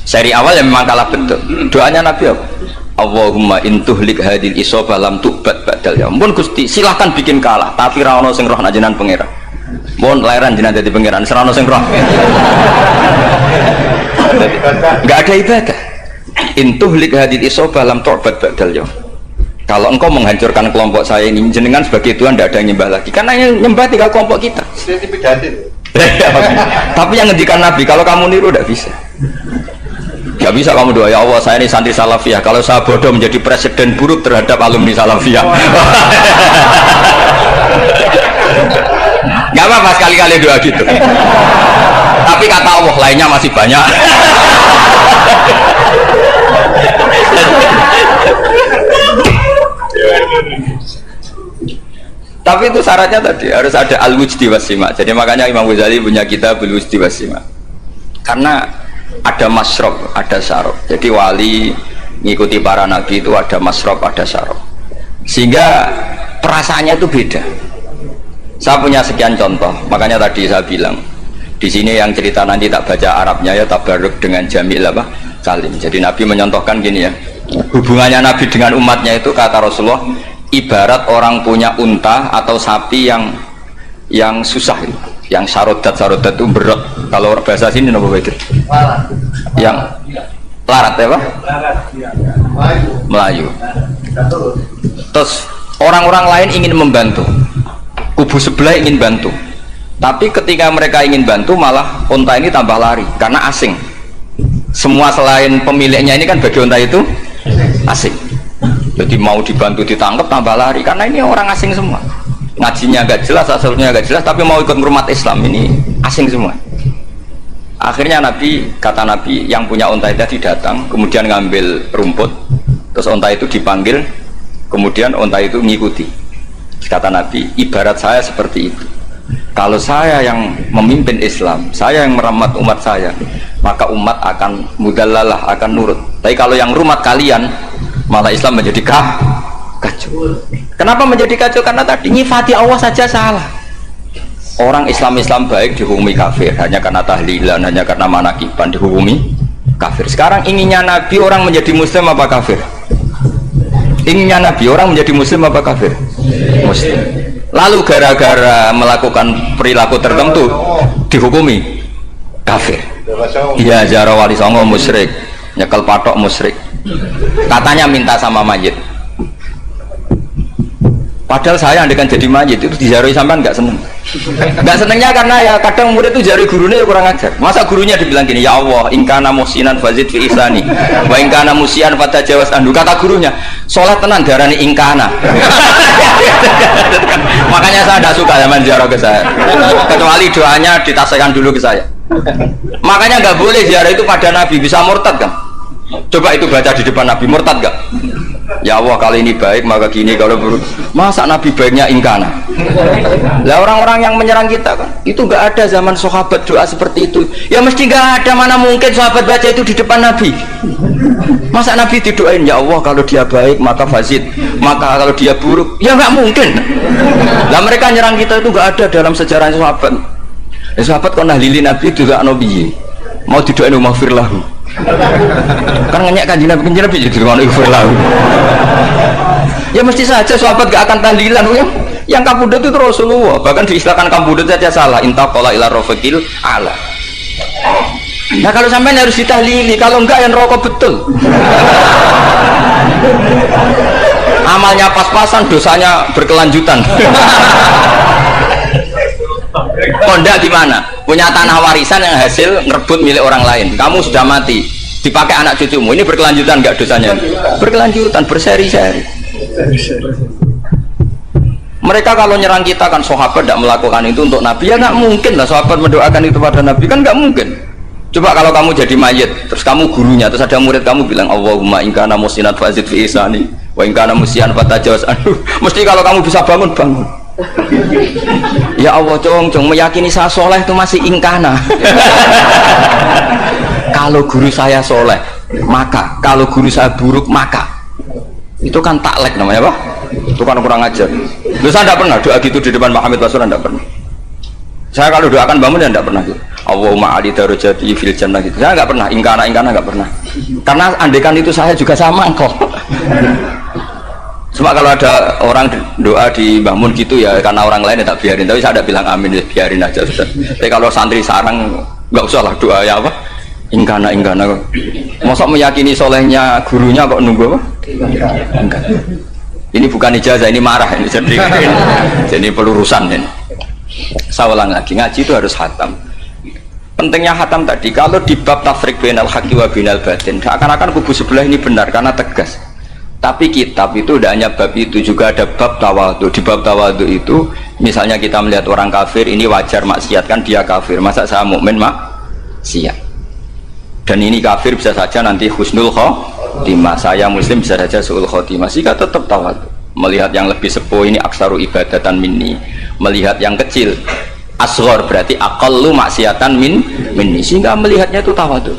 Seri awal yang memang kalah betul. Doanya Nabi apa? Allahumma intuhlik hadil isobah lam tu'bad badal ya. Ampun Gusti, silahkan bikin kalah, tapi ra ono sing roh najenan pangeran. Mohon lahiran jenazah di pangeran, serano sing roh. Enggak ada ibadah. Intuhlik hadil isobah lam tu'bad badal ya. kalau engkau menghancurkan kelompok saya ini, jenengan sebagai Tuhan tidak ada yang nyembah lagi, karena yang nyembah tinggal kelompok kita. Tapi yang ngendikan Nabi, kalau kamu niru tidak bisa. Gak bisa kamu doa, ya Allah saya ini santri salafiyah, kalau saya bodoh menjadi presiden buruk terhadap alumni salafiyah. Gak apa-apa sekali-kali doa gitu. Tapi kata Allah lainnya masih banyak. Tapi itu syaratnya tadi harus ada al-wujdi wasima. Jadi makanya Imam Ghazali punya kitab al-wujdi wasima. Karena ada masrob, ada syarab. Jadi wali ngikuti para nabi itu ada masrob, ada syarab. Sehingga perasaannya itu beda. Saya punya sekian contoh. Makanya tadi saya bilang di sini yang cerita nanti tak baca Arabnya ya tabarruk dengan jamil apa? Salim. Jadi Nabi menyontohkan gini ya. Hubungannya Nabi dengan umatnya itu kata Rasulullah ibarat orang punya unta atau sapi yang susah, yang sarodat itu berat. Kalau bahasa sini apa begitu? Yang larat ya Pak? Melayu. Terus orang-orang lain ingin membantu, kubu sebelah ingin bantu, tapi ketika mereka ingin bantu malah unta ini tambah lari karena asing. Semua selain pemiliknya ini kan bagi unta itu asing. Jadi mau dibantu ditangkap tambah lari karena ini orang asing semua. Ngajinya agak jelas, asalnya agak jelas, tapi mau ikut rumah Islam ini asing semua. Akhirnya kata Nabi yang punya unta itu datang, kemudian ngambil rumput, terus unta itu dipanggil, kemudian unta itu ngikuti. Kata Nabi, ibarat saya seperti itu. Kalau saya yang memimpin Islam, saya yang merawat umat saya, maka umat akan mudallalah, akan nurut. Tapi kalau yang rumat kalian, malah Islam menjadi kacau. Kenapa menjadi kacau? Karena tadi nyifati Allah saja salah. Orang Islam baik dihukumi kafir hanya karena tahlilan, hanya karena manakiban dihukumi kafir. Sekarang inginnya Nabi orang menjadi muslim apa kafir? Inginnya Nabi orang menjadi muslim apa kafir? Muslim. Lalu gara-gara melakukan perilaku tertentu dihukumi kafir. Iya, ziarah wali songo musyrik, nyekel patok musyrik. Katanya minta sama mayit. Padahal saya andekan jadi mayit itu dijaroi sampean nggak seneng. Nggak senengnya karena ya kadang murid itu jari gurunya ya kurang ajar. Masa gurunya dibilang gini, ya Allah, ingkana musinan fazid fi ihsani, wa ingkana musian fatajawaz anhu. Kata gurunya, sholat tenan darani ingkana. Makanya saya tidak suka zaman ziarah ke saya. Kecuali doanya ditasyakan dulu ke saya. Makanya nggak boleh ziarah itu pada Nabi, bisa murtad kan? Coba itu baca di depan Nabi, murtad gak? Ya Allah kali ini baik maka gini, kalau buruk masa Nabi baiknya ingkana. Lah orang-orang yang menyerang kita kan itu gak ada zaman sahabat doa seperti itu. Ya mesti gak ada, mana mungkin sahabat baca itu di depan Nabi. Masa Nabi didoain ya Allah kalau dia baik maka fazid, maka kalau dia buruk ya gak mungkin. Lah mereka nyerang kita itu gak ada dalam sejarah sahabat. Ya sahabat kok nahlilin Nabi juga Nabi mau didoain maghfirlahu. Kan ngenyek kanjeng Nabi jadi ngono iku lahu. Ya mesti saja sahabat gak akan tahlilan ya. Yang kabudut itu Rasulullah, bahkan diistilahkan kabudut saja salah, intaqala ila rafiqil ala. Nah kalau sampai harus ditahlili, kalau enggak yang rokok betul. Amalnya pas-pasan, dosanya berkelanjutan. Kondak gimana? Punya tanah warisan yang hasil ngerebut milik orang lain. Kamu sudah mati, dipakai anak cucumu. Ini berkelanjutan nggak dosanya? Berkelanjutan, berseri-seri. Mereka kalau nyerang kita kan sahabat tidak melakukan itu untuk Nabi, ya nggak mungkin lah sahabat mendoakan itu pada Nabi, kan nggak mungkin. Coba kalau kamu jadi mayit, terus kamu gurunya, terus ada murid kamu bilang Allahumma ingkana musinat fazid fi ihsani wa ingkana musian fatajawaz anhu. Mesti kalau kamu bisa bangun. Ya Allah cong meyakini saya soleh itu masih ingkana. Kalau guru saya soleh maka, kalau guru saya buruk maka, itu kan taklek namanya Pak. Itu kan kurang ajar. Loh, saya tidak pernah doa gitu di depan Muhammad Rasulullah, tidak pernah. Saya kalau doakan bangun ya tidak pernah gitu. Allahumma ali darajati fil jannah gitu. Saya nggak pernah ingkana nggak pernah. Karena andekan itu saya juga sama kok. Cuma kalau ada orang doa di bangun gitu ya karena orang lain ya tak biarin, tapi saya tidak bilang amin, ya biarin aja sudah. Tapi kalau santri sarang nggak usah lah doa ya apa ingkana kok. Masa meyakini solehnya gurunya kok nunggu apa? Ingkana. Ini bukan ijazah, ini marah ini. Jadi pelurusan ini. Saya ulang lagi, ngaji itu harus khatam. Pentingnya khatam tadi, kalau di bab tafriq bainal haqqi wa bainal batin, akan-akan kubu sebelah ini benar karena tegas. Tapi kitab itu tidak hanya bab itu, juga ada bab tawadhu. Di bab tawadhu itu, misalnya kita melihat orang kafir, ini wajar maksiat kan dia kafir. Masa saya mukmin maksiat? Dan ini kafir bisa saja nanti husnul khotimah, saya muslim bisa saja su'ul khotimah. Jika tetap tawadhu, melihat yang lebih sepuh ini aksaru ibadatan minni, melihat yang kecil asghar berarti aqallu maksiatan minni, sehingga melihatnya itu tawadhu.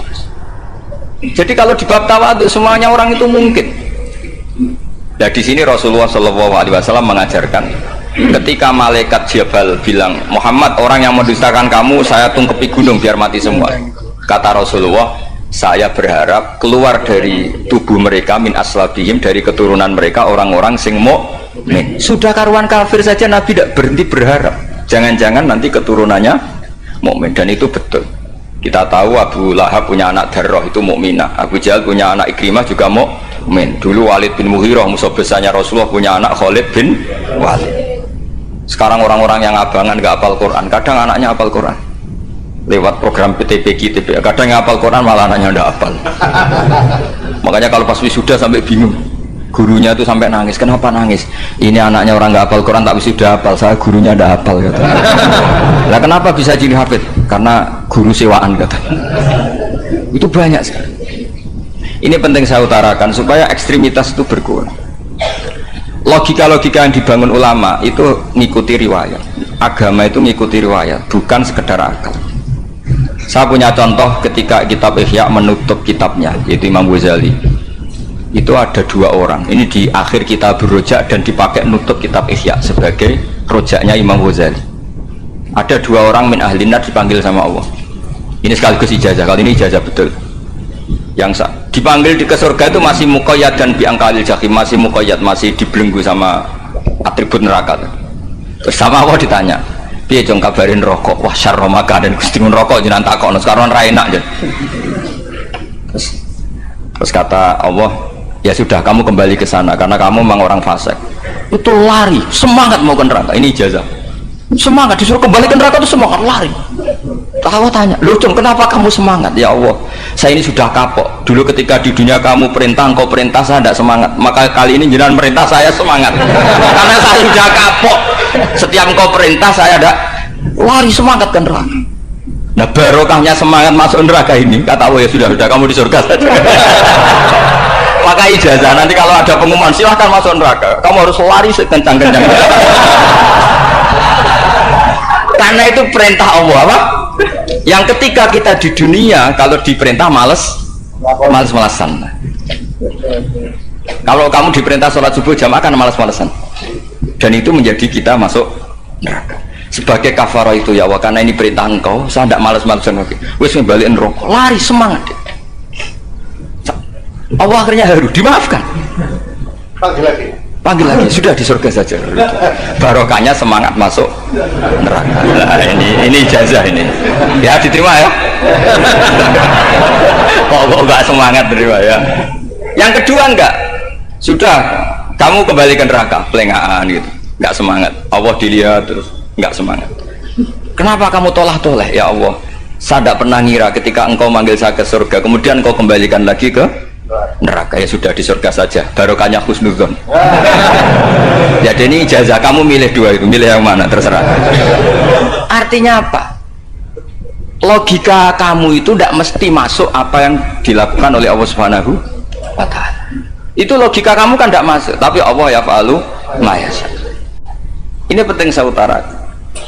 Jadi kalau di bab tawadhu semuanya orang itu mungkin. Nah di sini Rasulullah SAW mengajarkan, ketika malaikat Jabal bilang, Muhammad, orang yang mendustakan kamu saya tungkepi gunung biar mati semua. Kata Rasulullah, saya berharap keluar dari tubuh mereka min aslabihim, dari keturunan mereka orang-orang sing mukmin. Sudah karuan kafir saja Nabi tidak berhenti berharap, jangan-jangan nanti keturunannya mukmin. Dan itu betul. Kita tahu Abu Lahab punya anak Darrah itu mukminah, Abu Jahal punya anak Ikrimah juga mukmin. Dulu Walid bin Mughirah musuh besarnya Rasulullah punya anak Khalid bin Walid. Sekarang orang-orang yang abangan gak hafal Quran, kadang anaknya hafal Quran lewat program PTPG, kadang yang hafal Quran malah anaknya tidak hafal. Makanya kalau pas wisuda sampai bingung, gurunya itu sampai nangis. Kenapa nangis? Ini anaknya orang nggak hafal Quran tak wisuda hafal, saya gurunya tidak hafal kata. Lah kenapa bisa jadi hafid? Karena guru sewaan kata. Itu banyak sekali. Ini penting saya utarakan supaya ekstremitas itu berkurang. Logika-logika yang dibangun ulama itu ngikuti riwayat. Agama itu ngikuti riwayat, bukan sekedar akal. Saya punya contoh ketika kitab Ihya menutup kitabnya, yaitu Imam Ghazali. Itu ada dua orang, ini di akhir kitab Rojak dan dipakai nutup kitab Ihya sebagai rojaknya Imam Ghazali. Ada dua orang min ahli nar dipanggil sama Allah. Ini sekaligus ijazah, kali ini ijazah betul. Yang dipanggil di ke surga itu masih muqayyad dan biangkalil jahim, masih muqayyad, masih dibelenggu sama atribut neraka. Terus sama Allah ditanya, piye jong kabarin rokok? Wah syarra maka dan Gusti rokok jenengan takokno sekarang ra enak jen. Terus kata Allah, ya sudah kamu kembali ke sana karena kamu memang orang fasik. Itu lari, semangat mau ke neraka. Ini ijazah. Semangat disuruh kembali ke neraka itu semangat lari. Allah tanya, loh Jong kenapa kamu semangat? Ya Allah, saya ini sudah kapok. Dulu ketika di dunia kamu perintah, engkau perintah, saya tidak semangat. Maka kali ini jenengan perintah saya semangat. Karena saya sudah kapok. Setiap engkau perintah saya ada lari semangat ke neraka. Nah barokahnya semangat masuk neraka ini, kata Allah, ya sudah kamu di surga saja. Maka ijazah nanti kalau ada pengumuman silahkan masuk neraka, kamu harus lari sekencang-kencang. Karena itu perintah Allah apa? Yang ketika kita di dunia kalau diperintah males-malesan. Kalau kamu diperintah sholat subuh jamaah kan males-malesan. Dan itu menjadi kita masuk neraka. Sebagai kafarah itu ya Allah, karena ini perintah engkau, saya tidak males-malesan lagi. Wes ngembaliin rokok, lari semangat. Allah akhirnya harus dimaafkan. Panggil lagi, sudah di surga saja. Barokahnya semangat masuk neraka. Nah, ini ijazah ini. Ya diterima ya. Kok enggak semangat terima ya. Yang kedua enggak. Sudah kamu kembali ke neraka, pelengahan gitu. Enggak semangat. Allah dilihat terus enggak semangat. Kenapa kamu toleh-toleh ya Allah? Saya tidak pernah ngira ketika engkau manggil saya ke surga, kemudian engkau kembalikan lagi ke neraka. Ya sudah di surga saja, barokahnya husnudzon. Jadi ini ijazah, kamu milih dua itu, milih yang mana terserah. Artinya apa? Logika kamu itu tidak mesti masuk apa yang dilakukan oleh Allah Subhanahu wa Ta'ala. Itu logika kamu kan tidak masuk, tapi Allah yaf'alu ma yasha. Ini penting saya utarakan.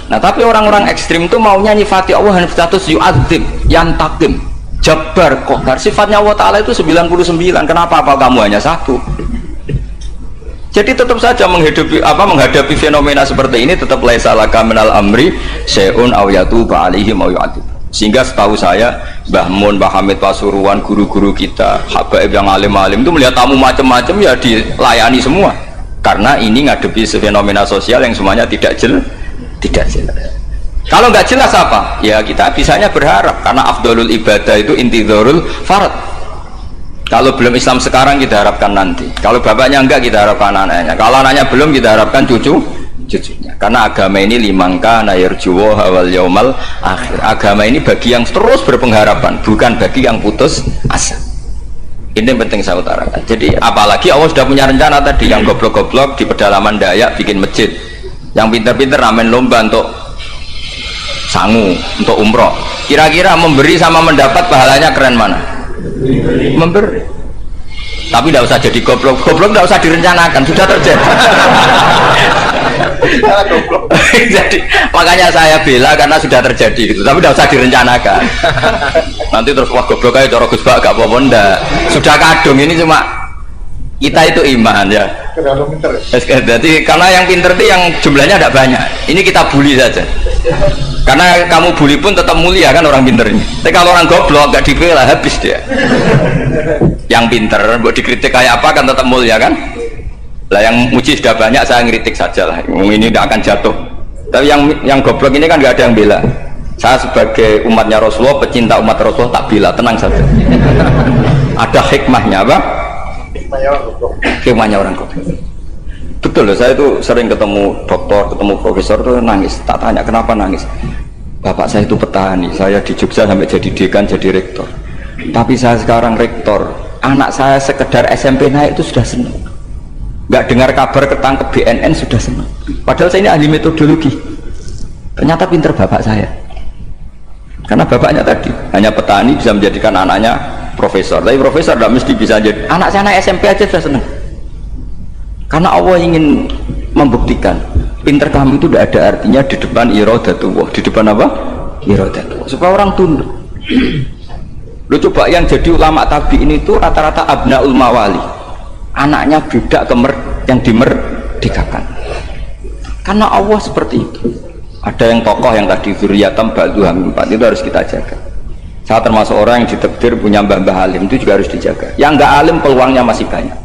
Nah tapi orang-orang ekstrim itu maunya nyifati Allah dengan status yu'adzim, yantakim, Jabbar, Qahar. Sifatnya Allah Ta'ala itu 99. Kenapa apa kamu hanya satu? Jadi tetap saja menghadapi fenomena seperti ini tetap laisa laka minal amri syai'un aw yatuba alaihim aw yu'adzib. Sehingga setahu saya Mbah Mun, Mbah Hamid Pasuruan, guru-guru kita, habaib yang alim-alim itu melihat tamu macam-macam ya dilayani semua. Karena ini ngadepi fenomena sosial yang semuanya tidak jelas. Kalau nggak jelas apa? Ya kita bisanya berharap karena afdalul ibadah itu intidharul farad. Kalau belum Islam sekarang kita harapkan nanti. Kalau bapaknya enggak kita harapkan anaknya. Kalau anaknya belum kita harapkan cucunya. Karena agama ini limangka nayarjuwo hawal yaumal akhir. Agama ini bagi yang terus berpengharapan, bukan bagi yang putus asa. Ini yang penting saya utarakan. Jadi apalagi Allah sudah punya rencana tadi, yang goblok-goblok di pedalaman Dayak bikin masjid, yang pinter-pinter ramen lomba untuk sangu, untuk umroh. Kira-kira memberi sama mendapat pahalanya keren mana? Memberi. Tapi tidak usah jadi goblok tidak usah direncanakan, sudah terjadi. Jadi makanya saya bela karena sudah terjadi gitu. Tapi tidak usah direncanakan. Nanti terus wah goblok aja cara Gus Bak gak apa-apa ndak. Sudah kadung, ini cuma kita itu iman ya. Jadi karena yang pinter itu yang jumlahnya tidak banyak. Ini kita bully saja. Karena kamu bully pun tetap mulia kan orang pinternya. Tapi kalau orang goblok gak dibela habis dia. Yang pinter buat dikritik kayak apa kan tetap mulia kan. Lah yang muji sudah banyak, saya ngeritik saja lah. Ini tidak akan jatuh. Tapi yang goblok ini kan nggak ada yang bela. Saya sebagai umatnya Rasulullah, pecinta umat Rasulullah tak bela, tenang saja. Ada hikmahnya apa? Hikmahnya orang goblok. Betul loh, saya itu sering ketemu dokter, ketemu profesor tuh nangis. Tak tanya kenapa nangis. Bapak saya itu petani, saya di Jogja sampai jadi dekan, jadi rektor. Tapi saya sekarang rektor, anak saya sekedar SMP naik itu sudah senang. Nggak dengar kabar ketangkep BNN sudah senang. Padahal saya ini ahli metodologi. Ternyata pinter bapak saya. Karena bapaknya tadi hanya petani bisa menjadikan anaknya profesor. Tapi profesor tidak mesti bisa jadi. Anak saya anak SMP aja sudah senang. Karena Allah ingin membuktikan pinter kamu itu tidak ada artinya di depan iradatullah. Di depan apa? Iradatullah. Supaya orang tunduk. Lu coba yang jadi ulama tabi ini tuh rata-rata abnaul mawali. Anaknya budak yang dimerdekakan. Karena Allah seperti itu. Ada yang tokoh yang tadi zuriyatam ba'duham 4 itu harus kita jaga. Saya termasuk orang yang ditakdir punya mbah-mbah alim, itu juga harus dijaga. Yang enggak alim peluangnya masih banyak.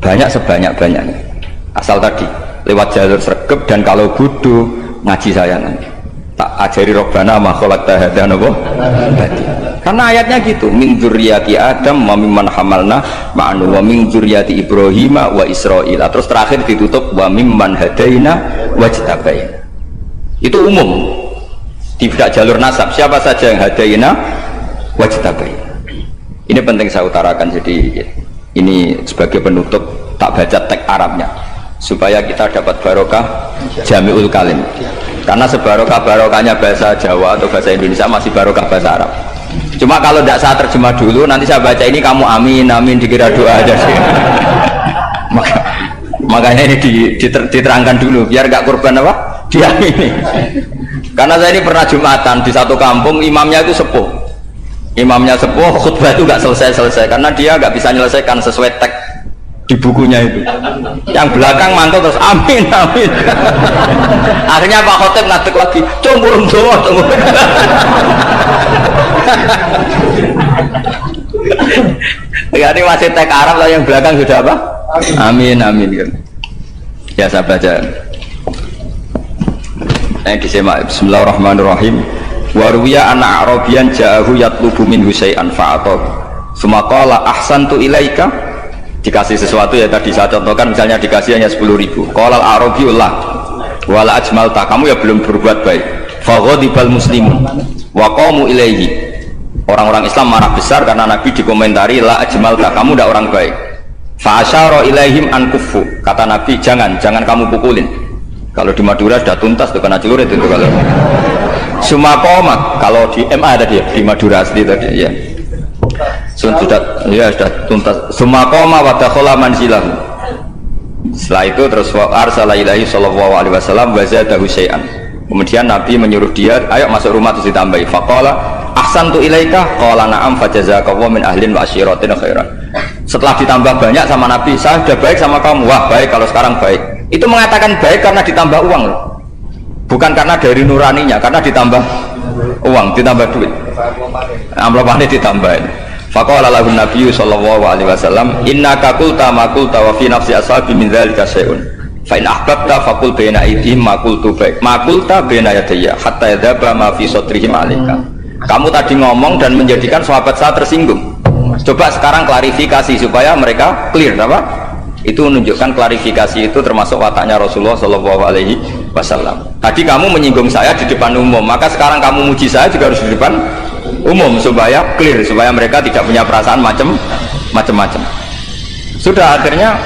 Banyak sebanyak-banyaknya. Asal tadi lewat jalur sregep, dan kalau bodoh ngaji saya nanti. Tak ajari robbana ma khalaqta hadza napa? Karena ayatnya gitu, min dzurriyyati Adam wa mimman hamalna ma'anu wa min dzurriyyati Ibrahim wa Israil. Terus terakhir ditutup wa mimman hadaina wajtabaina. Itu umum. Tidak jalur nasab, siapa saja yang hadaina wajtabaina. Ini penting saya utarakan, jadi ini sebagai penutup tak baca teks Arabnya supaya kita dapat barokah jami'ul kalim. Karena sebarokah-barokahnya bahasa Jawa atau bahasa Indonesia masih barokah bahasa Arab. Cuma kalau tidak saya terjemah dulu, nanti saya baca ini kamu amin amin dikira doa aja sih. Makanya ini diterangkan dulu biar gak korban apa diamini. Karena saya ini pernah Jumatan di satu kampung, imamnya itu sepuh. Imamnya sepuh, khutbah itu gak selesai-selesai karena dia gak bisa menyelesaikan sesuai teks di bukunya itu. Yang belakang mantul terus amin amin. Akhirnya Pak Khotib ngadeg lagi, "Tunggu tunggu." Ya ini masih teks Arab lah, yang belakang sudah apa? Amin amin kan. Ya saya baca. Disimak. Bismillahirrahmanirrahim. Wa ruwiya anna Arabiyan ja'ahu yatlubu minhu syai'an fa'atahu. Summa qala ahsantu ilaika. Dikasih sesuatu ya tadi saya contohkan, misalnya dikasih hanya 10.000. Qala al-arabiyullah wala ajmalta, kamu ya belum berbuat baik. Fa ghadibal muslimun wa qamu ilaihi. Orang-orang Islam marah besar karena Nabi dikomentari la ajmalta, kamu tidak orang baik. Fa asyara ilaihim an kufu, kata Nabi jangan kamu pukulin. Kalau di Madura sudah tuntas tuh kena celurit itu kalau. Sumakomat, kalau di MA tadi ya, di Madura asli tadi ya. Sudah tuntas. Sumakoma wa dakhala manzilahu. Setelah itu terus arsala ilaihi sallallahu alaihi wasallam wa zadahu syai'an. Kemudian Nabi menyuruh dia, ayo masuk rumah terus ditambahi. Faqala ahsantu ilaika, qala na'am fajazakallahu min ahlin wa asyiratin khairan. Setelah ditambah banyak sama Nabi, saya sudah baik sama kamu. Wah, baik kalau sekarang baik. Itu mengatakan baik karena ditambah uang loh. Bukan karena dari nuraninya, karena ditambah uang, ditambah duit. Amplopane ditambahin. Faqala lahu Nabi sallallahu alaihi wasallam, innaka qulta ma qulta wa fi nafsi ashabi min dzalika syai'un. Fa in ahbabta faqul baina aydihim ma qultu baik. Ma qulta baina yadayya hatta yadhaba ma fi sadrihim alaika. Kamu tadi ngomong dan menjadikan sahabat saya tersinggung. Coba sekarang klarifikasi supaya mereka clear apa? Itu menunjukkan klarifikasi itu termasuk wataknya Rasulullah Shallallahu Alaihi Wasallam. Tadi kamu menyinggung saya di depan umum, maka sekarang kamu muji saya juga harus di depan umum supaya clear, supaya mereka tidak punya perasaan macam-macam. Sudah akhirnya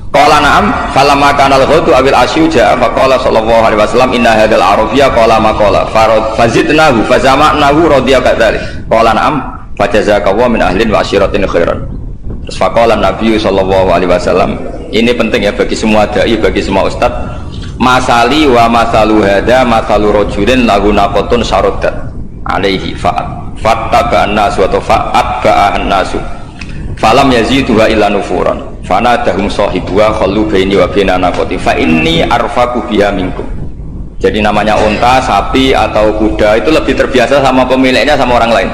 qala na'am falamma kana al-ghautu awil asyu ja'a faqala sallallahu alaihi wasallam inna hadzal arabiyya qala ma qala fazidnahu fazama'nahu radiya kadzalik qala na'am fajazakallahu min ahlin wa asyiratin khairan. Terus faqala Nabi sallallahu alaihi wasallam, ini penting ya bagi semua dai, bagi semua ustaz, masali wa masalu hada masalu rajulin lahu naqatun syaradat alaihi fattaba'an nasu wa fa'atba'an nasu falam yaziduha illa nufuran fanadahum sahibuha khallu baini wa baina naqati fa inni arfaku biha minkum. Jadi namanya unta, sapi atau kuda itu lebih terbiasa sama pemiliknya sama orang lain,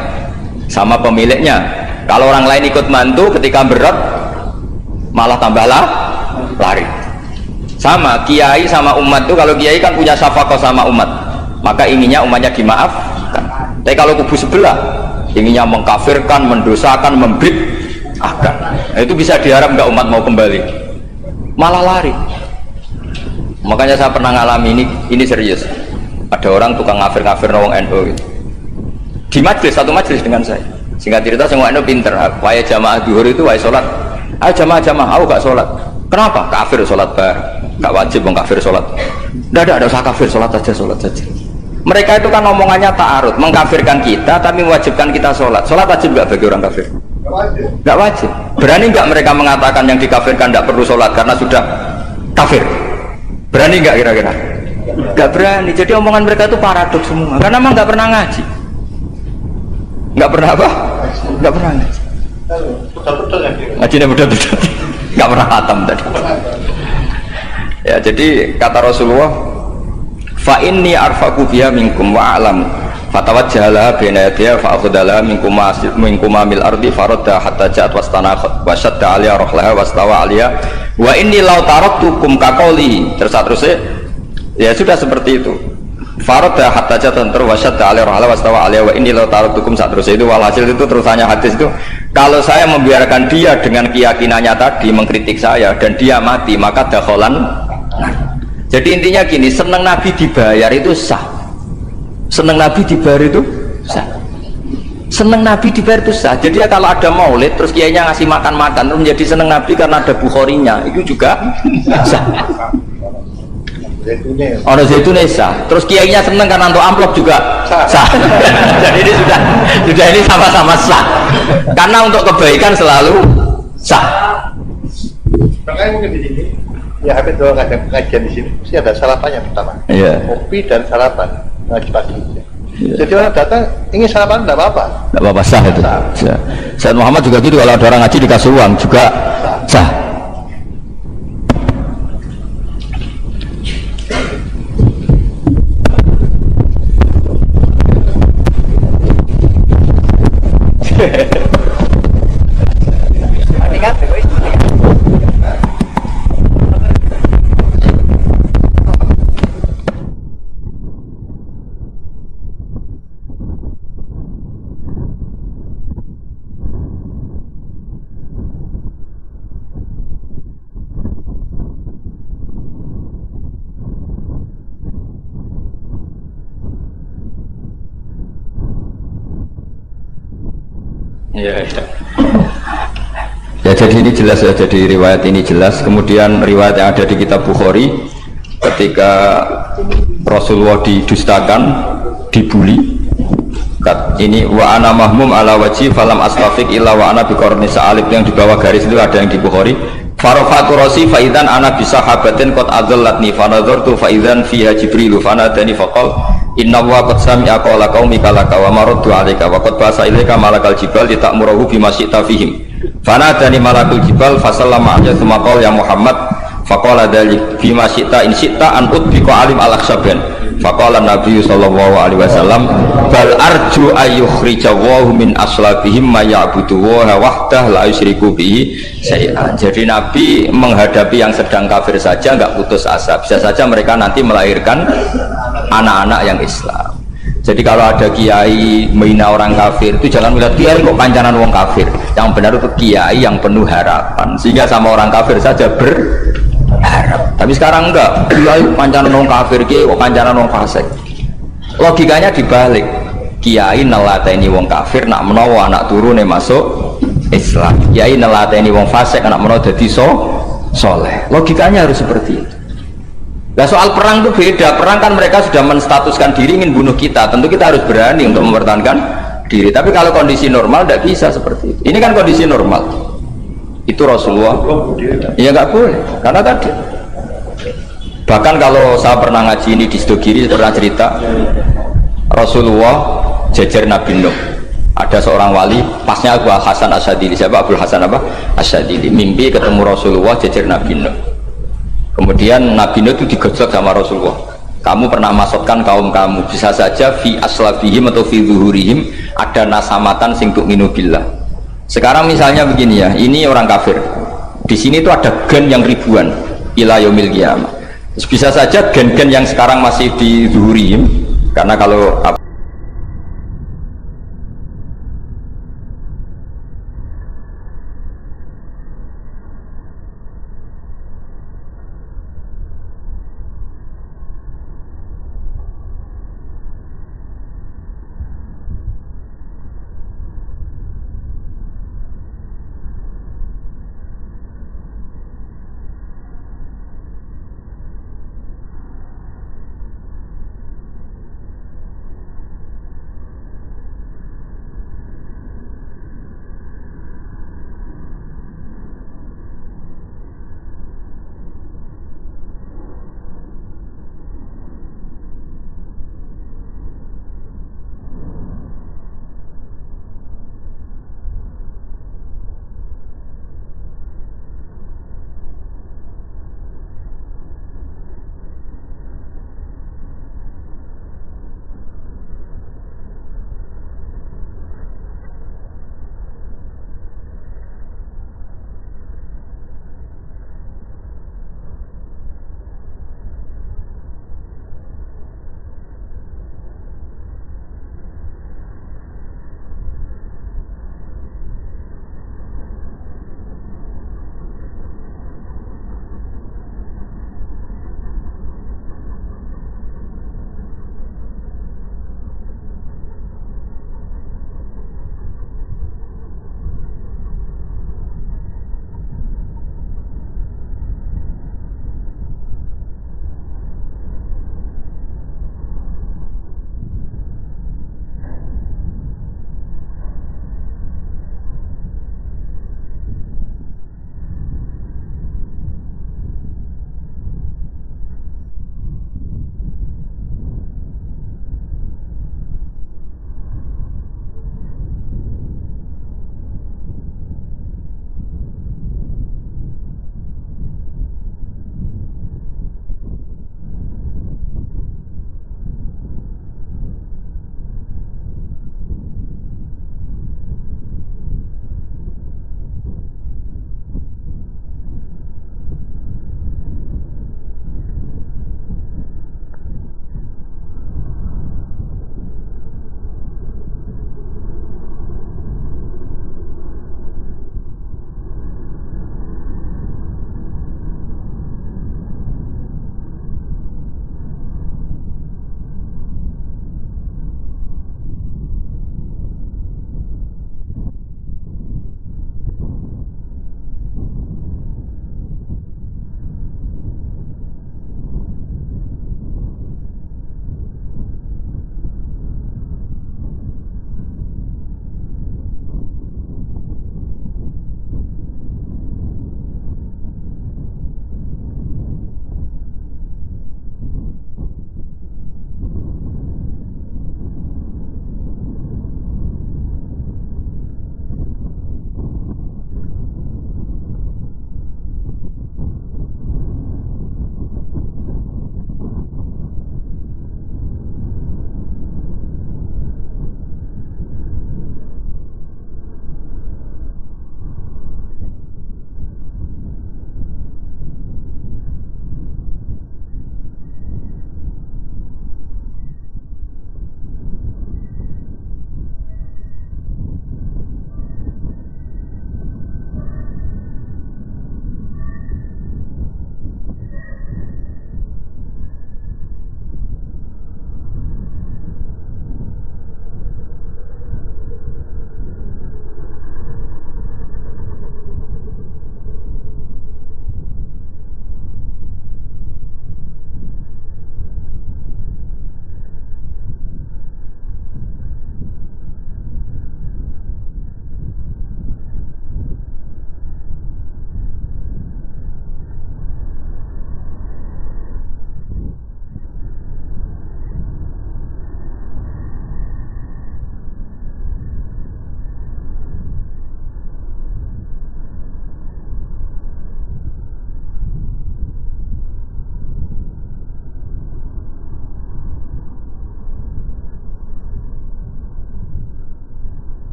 sama pemiliknya. Kalau orang lain ikut mantu ketika berat malah tambahlah lari. Sama kiai sama umat itu, kalau kiai kan punya syafaqah sama umat, maka inginnya umatnya dimaafkan. Tapi kalau kubu sebelah inginnya mengkafirkan, mendosakan, membid'ahkan, nah, itu bisa diharap nggak umat mau kembali, malah lari. Makanya saya pernah ngalami ini serius. Ada orang tukang ngafir-ngafir nawang NU gitu. Di majlis, satu majlis dengan saya. Singkat cerita, semua NU pinter. Wahai jamaah duhur itu, wahai sholat, ayo jamaah, aku gak sholat. Kenapa? Kafir sholat bar, gak wajib mengkafir sholat. Tidak usah kafir, sholat saja. Mereka itu kan omongannya ta'arud, mengkafirkan kita tapi mewajibkan kita sholat. Sholat wajib gak bagi orang kafir? Gak wajib. Berani gak mereka mengatakan yang dikafirkan gak perlu sholat karena sudah kafir? Berani gak kira-kira? Gak berani. Jadi omongan mereka itu paradoks semua, karena memang gak pernah ngaji. Gak pernah apa? Gak pernah ngaji. Ngajinya betul-betul gak pernah khatam tadi. Ya, jadi kata Rasulullah, fa inni arfaqu biha minkum wa a'lamu fatawajjahala baina yadayya fa akhadhala minkum mil ardi faradda hatta ja'at wastanakhat wa shadda 'aliya rahlaha wastawa 'aliya wa inni law taraktukum kaqaulihi. Terus ya sudah seperti itu. Faradda hatta ja'at wa shadda 'aliya rahlaha wastawa 'aliya wa inni law taraktukum. Terus itu walhasil itu terusannya hadis itu, kalau saya membiarkan dia dengan keyakinannya tadi mengkritik saya dan dia mati, maka dakhalan. Jadi intinya gini, senang Nabi dibayar itu sah. Senang Nabi dibayar itu sah. Senang Nabi dibayar itu sah. Jadi ya kalau ada maulid terus kiainya ngasih makan-makan terus menjadi senang Nabi karena ada Bukharinya, itu juga sah. Ono zaitune sah. Terus kiainya senang karena untuk amplop juga sah. Jadi ini sudah ini sama-sama sah. Karena untuk kebaikan selalu sah. Makanya mungkin di sini ya habis doang ada pengajian di sini mesti ada sarapannya pertama. Iya. Kopi dan sarapan ngaji pagi. Iya. Jadi orang datang ingin sarapan tidak apa-apa. Tidak apa-apa, sah itu. Sayyid Muhammad juga gitu, kalau ada orang ngaji dikasih uang juga sah. Ya, jadi ini jelas ya, jadi riwayat ini jelas. Kemudian riwayat yang ada di kitab Bukhari ketika Rasulullah didustakan, dibuli. Ini wa ana mahmum ala wajhi falam astafiq illa wa ana biqarni sa'alib, yang di bawah garis itu ada yang di Bukhari. Farafatu rasi fa idzan ana bi sahabatin qad adallatni fa nadartu fa idzan fiha jibril fa nadani faqal inna wa qad sami'a qawla qaumika laka wa maraddu 'alaika wa qad basa ilaika malakal jibal litamurahu bima syi'ta fihim fanadani malakul jibal fasallama alayhi thumma qala ya Muhammad faqala dzalik bima syi'ta in syi'ta an utbiqa alim al-akhsaban faqala Nabi sallallahu alaihi wasallam bal arju ayyukhrijawahu min aslabihim ma ya'budu wa wahdah la yusyriku bihi syai'an. Jadi Nabi menghadapi yang sedang kafir saja enggak putus asa, bisa saja mereka nanti melahirkan anak-anak yang Islam. Jadi kalau ada kiai menghina orang kafir itu jangan melihat kiai kok kancanan wong kafir. Yang benar itu kiai yang penuh harapan, sehingga sama orang kafir saja berharap. Tapi sekarang enggak, kiai kancanan wong kafir, kiai kok kancanan wong fasik. Logikanya dibalik, kiai nelateni wong kafir nak menawa anak turune masuk Islam, kiai nelateni wong fasik anak menawa dadi soleh. Logikanya harus seperti itu. Nah soal perang itu beda. Perang kan mereka sudah menstatuskan diri ingin bunuh kita, tentu kita harus berani untuk mempertahankan diri. Tapi kalau kondisi normal tidak bisa seperti itu. Ini kan kondisi normal. Itu Rasulullah ya nggak boleh, karena tadi bahkan kalau saya pernah ngaji ini di Sidogiri, pernah cerita Rasulullah jejer Nabi Nuh. Ada seorang wali, pasnya Abu Hasan Asyadili. Siapa Abu Hasan apa? Asyadili. Mimpi ketemu Rasulullah jejer Nabi Nuh. Kemudian Nabi Nuh itu digojlok sama Rasulullah. Kamu pernah masukkan kaum kamu, bisa saja fi aslabihim atau fi zuhurihim ada nasamatan sing tu'minu billah. Sekarang misalnya begini ya, ini orang kafir. Di sini tuh ada gen yang ribuan ila yaumil qiyamah. Bisa saja gen-gen yang sekarang masih di zuhurihim, karena kalau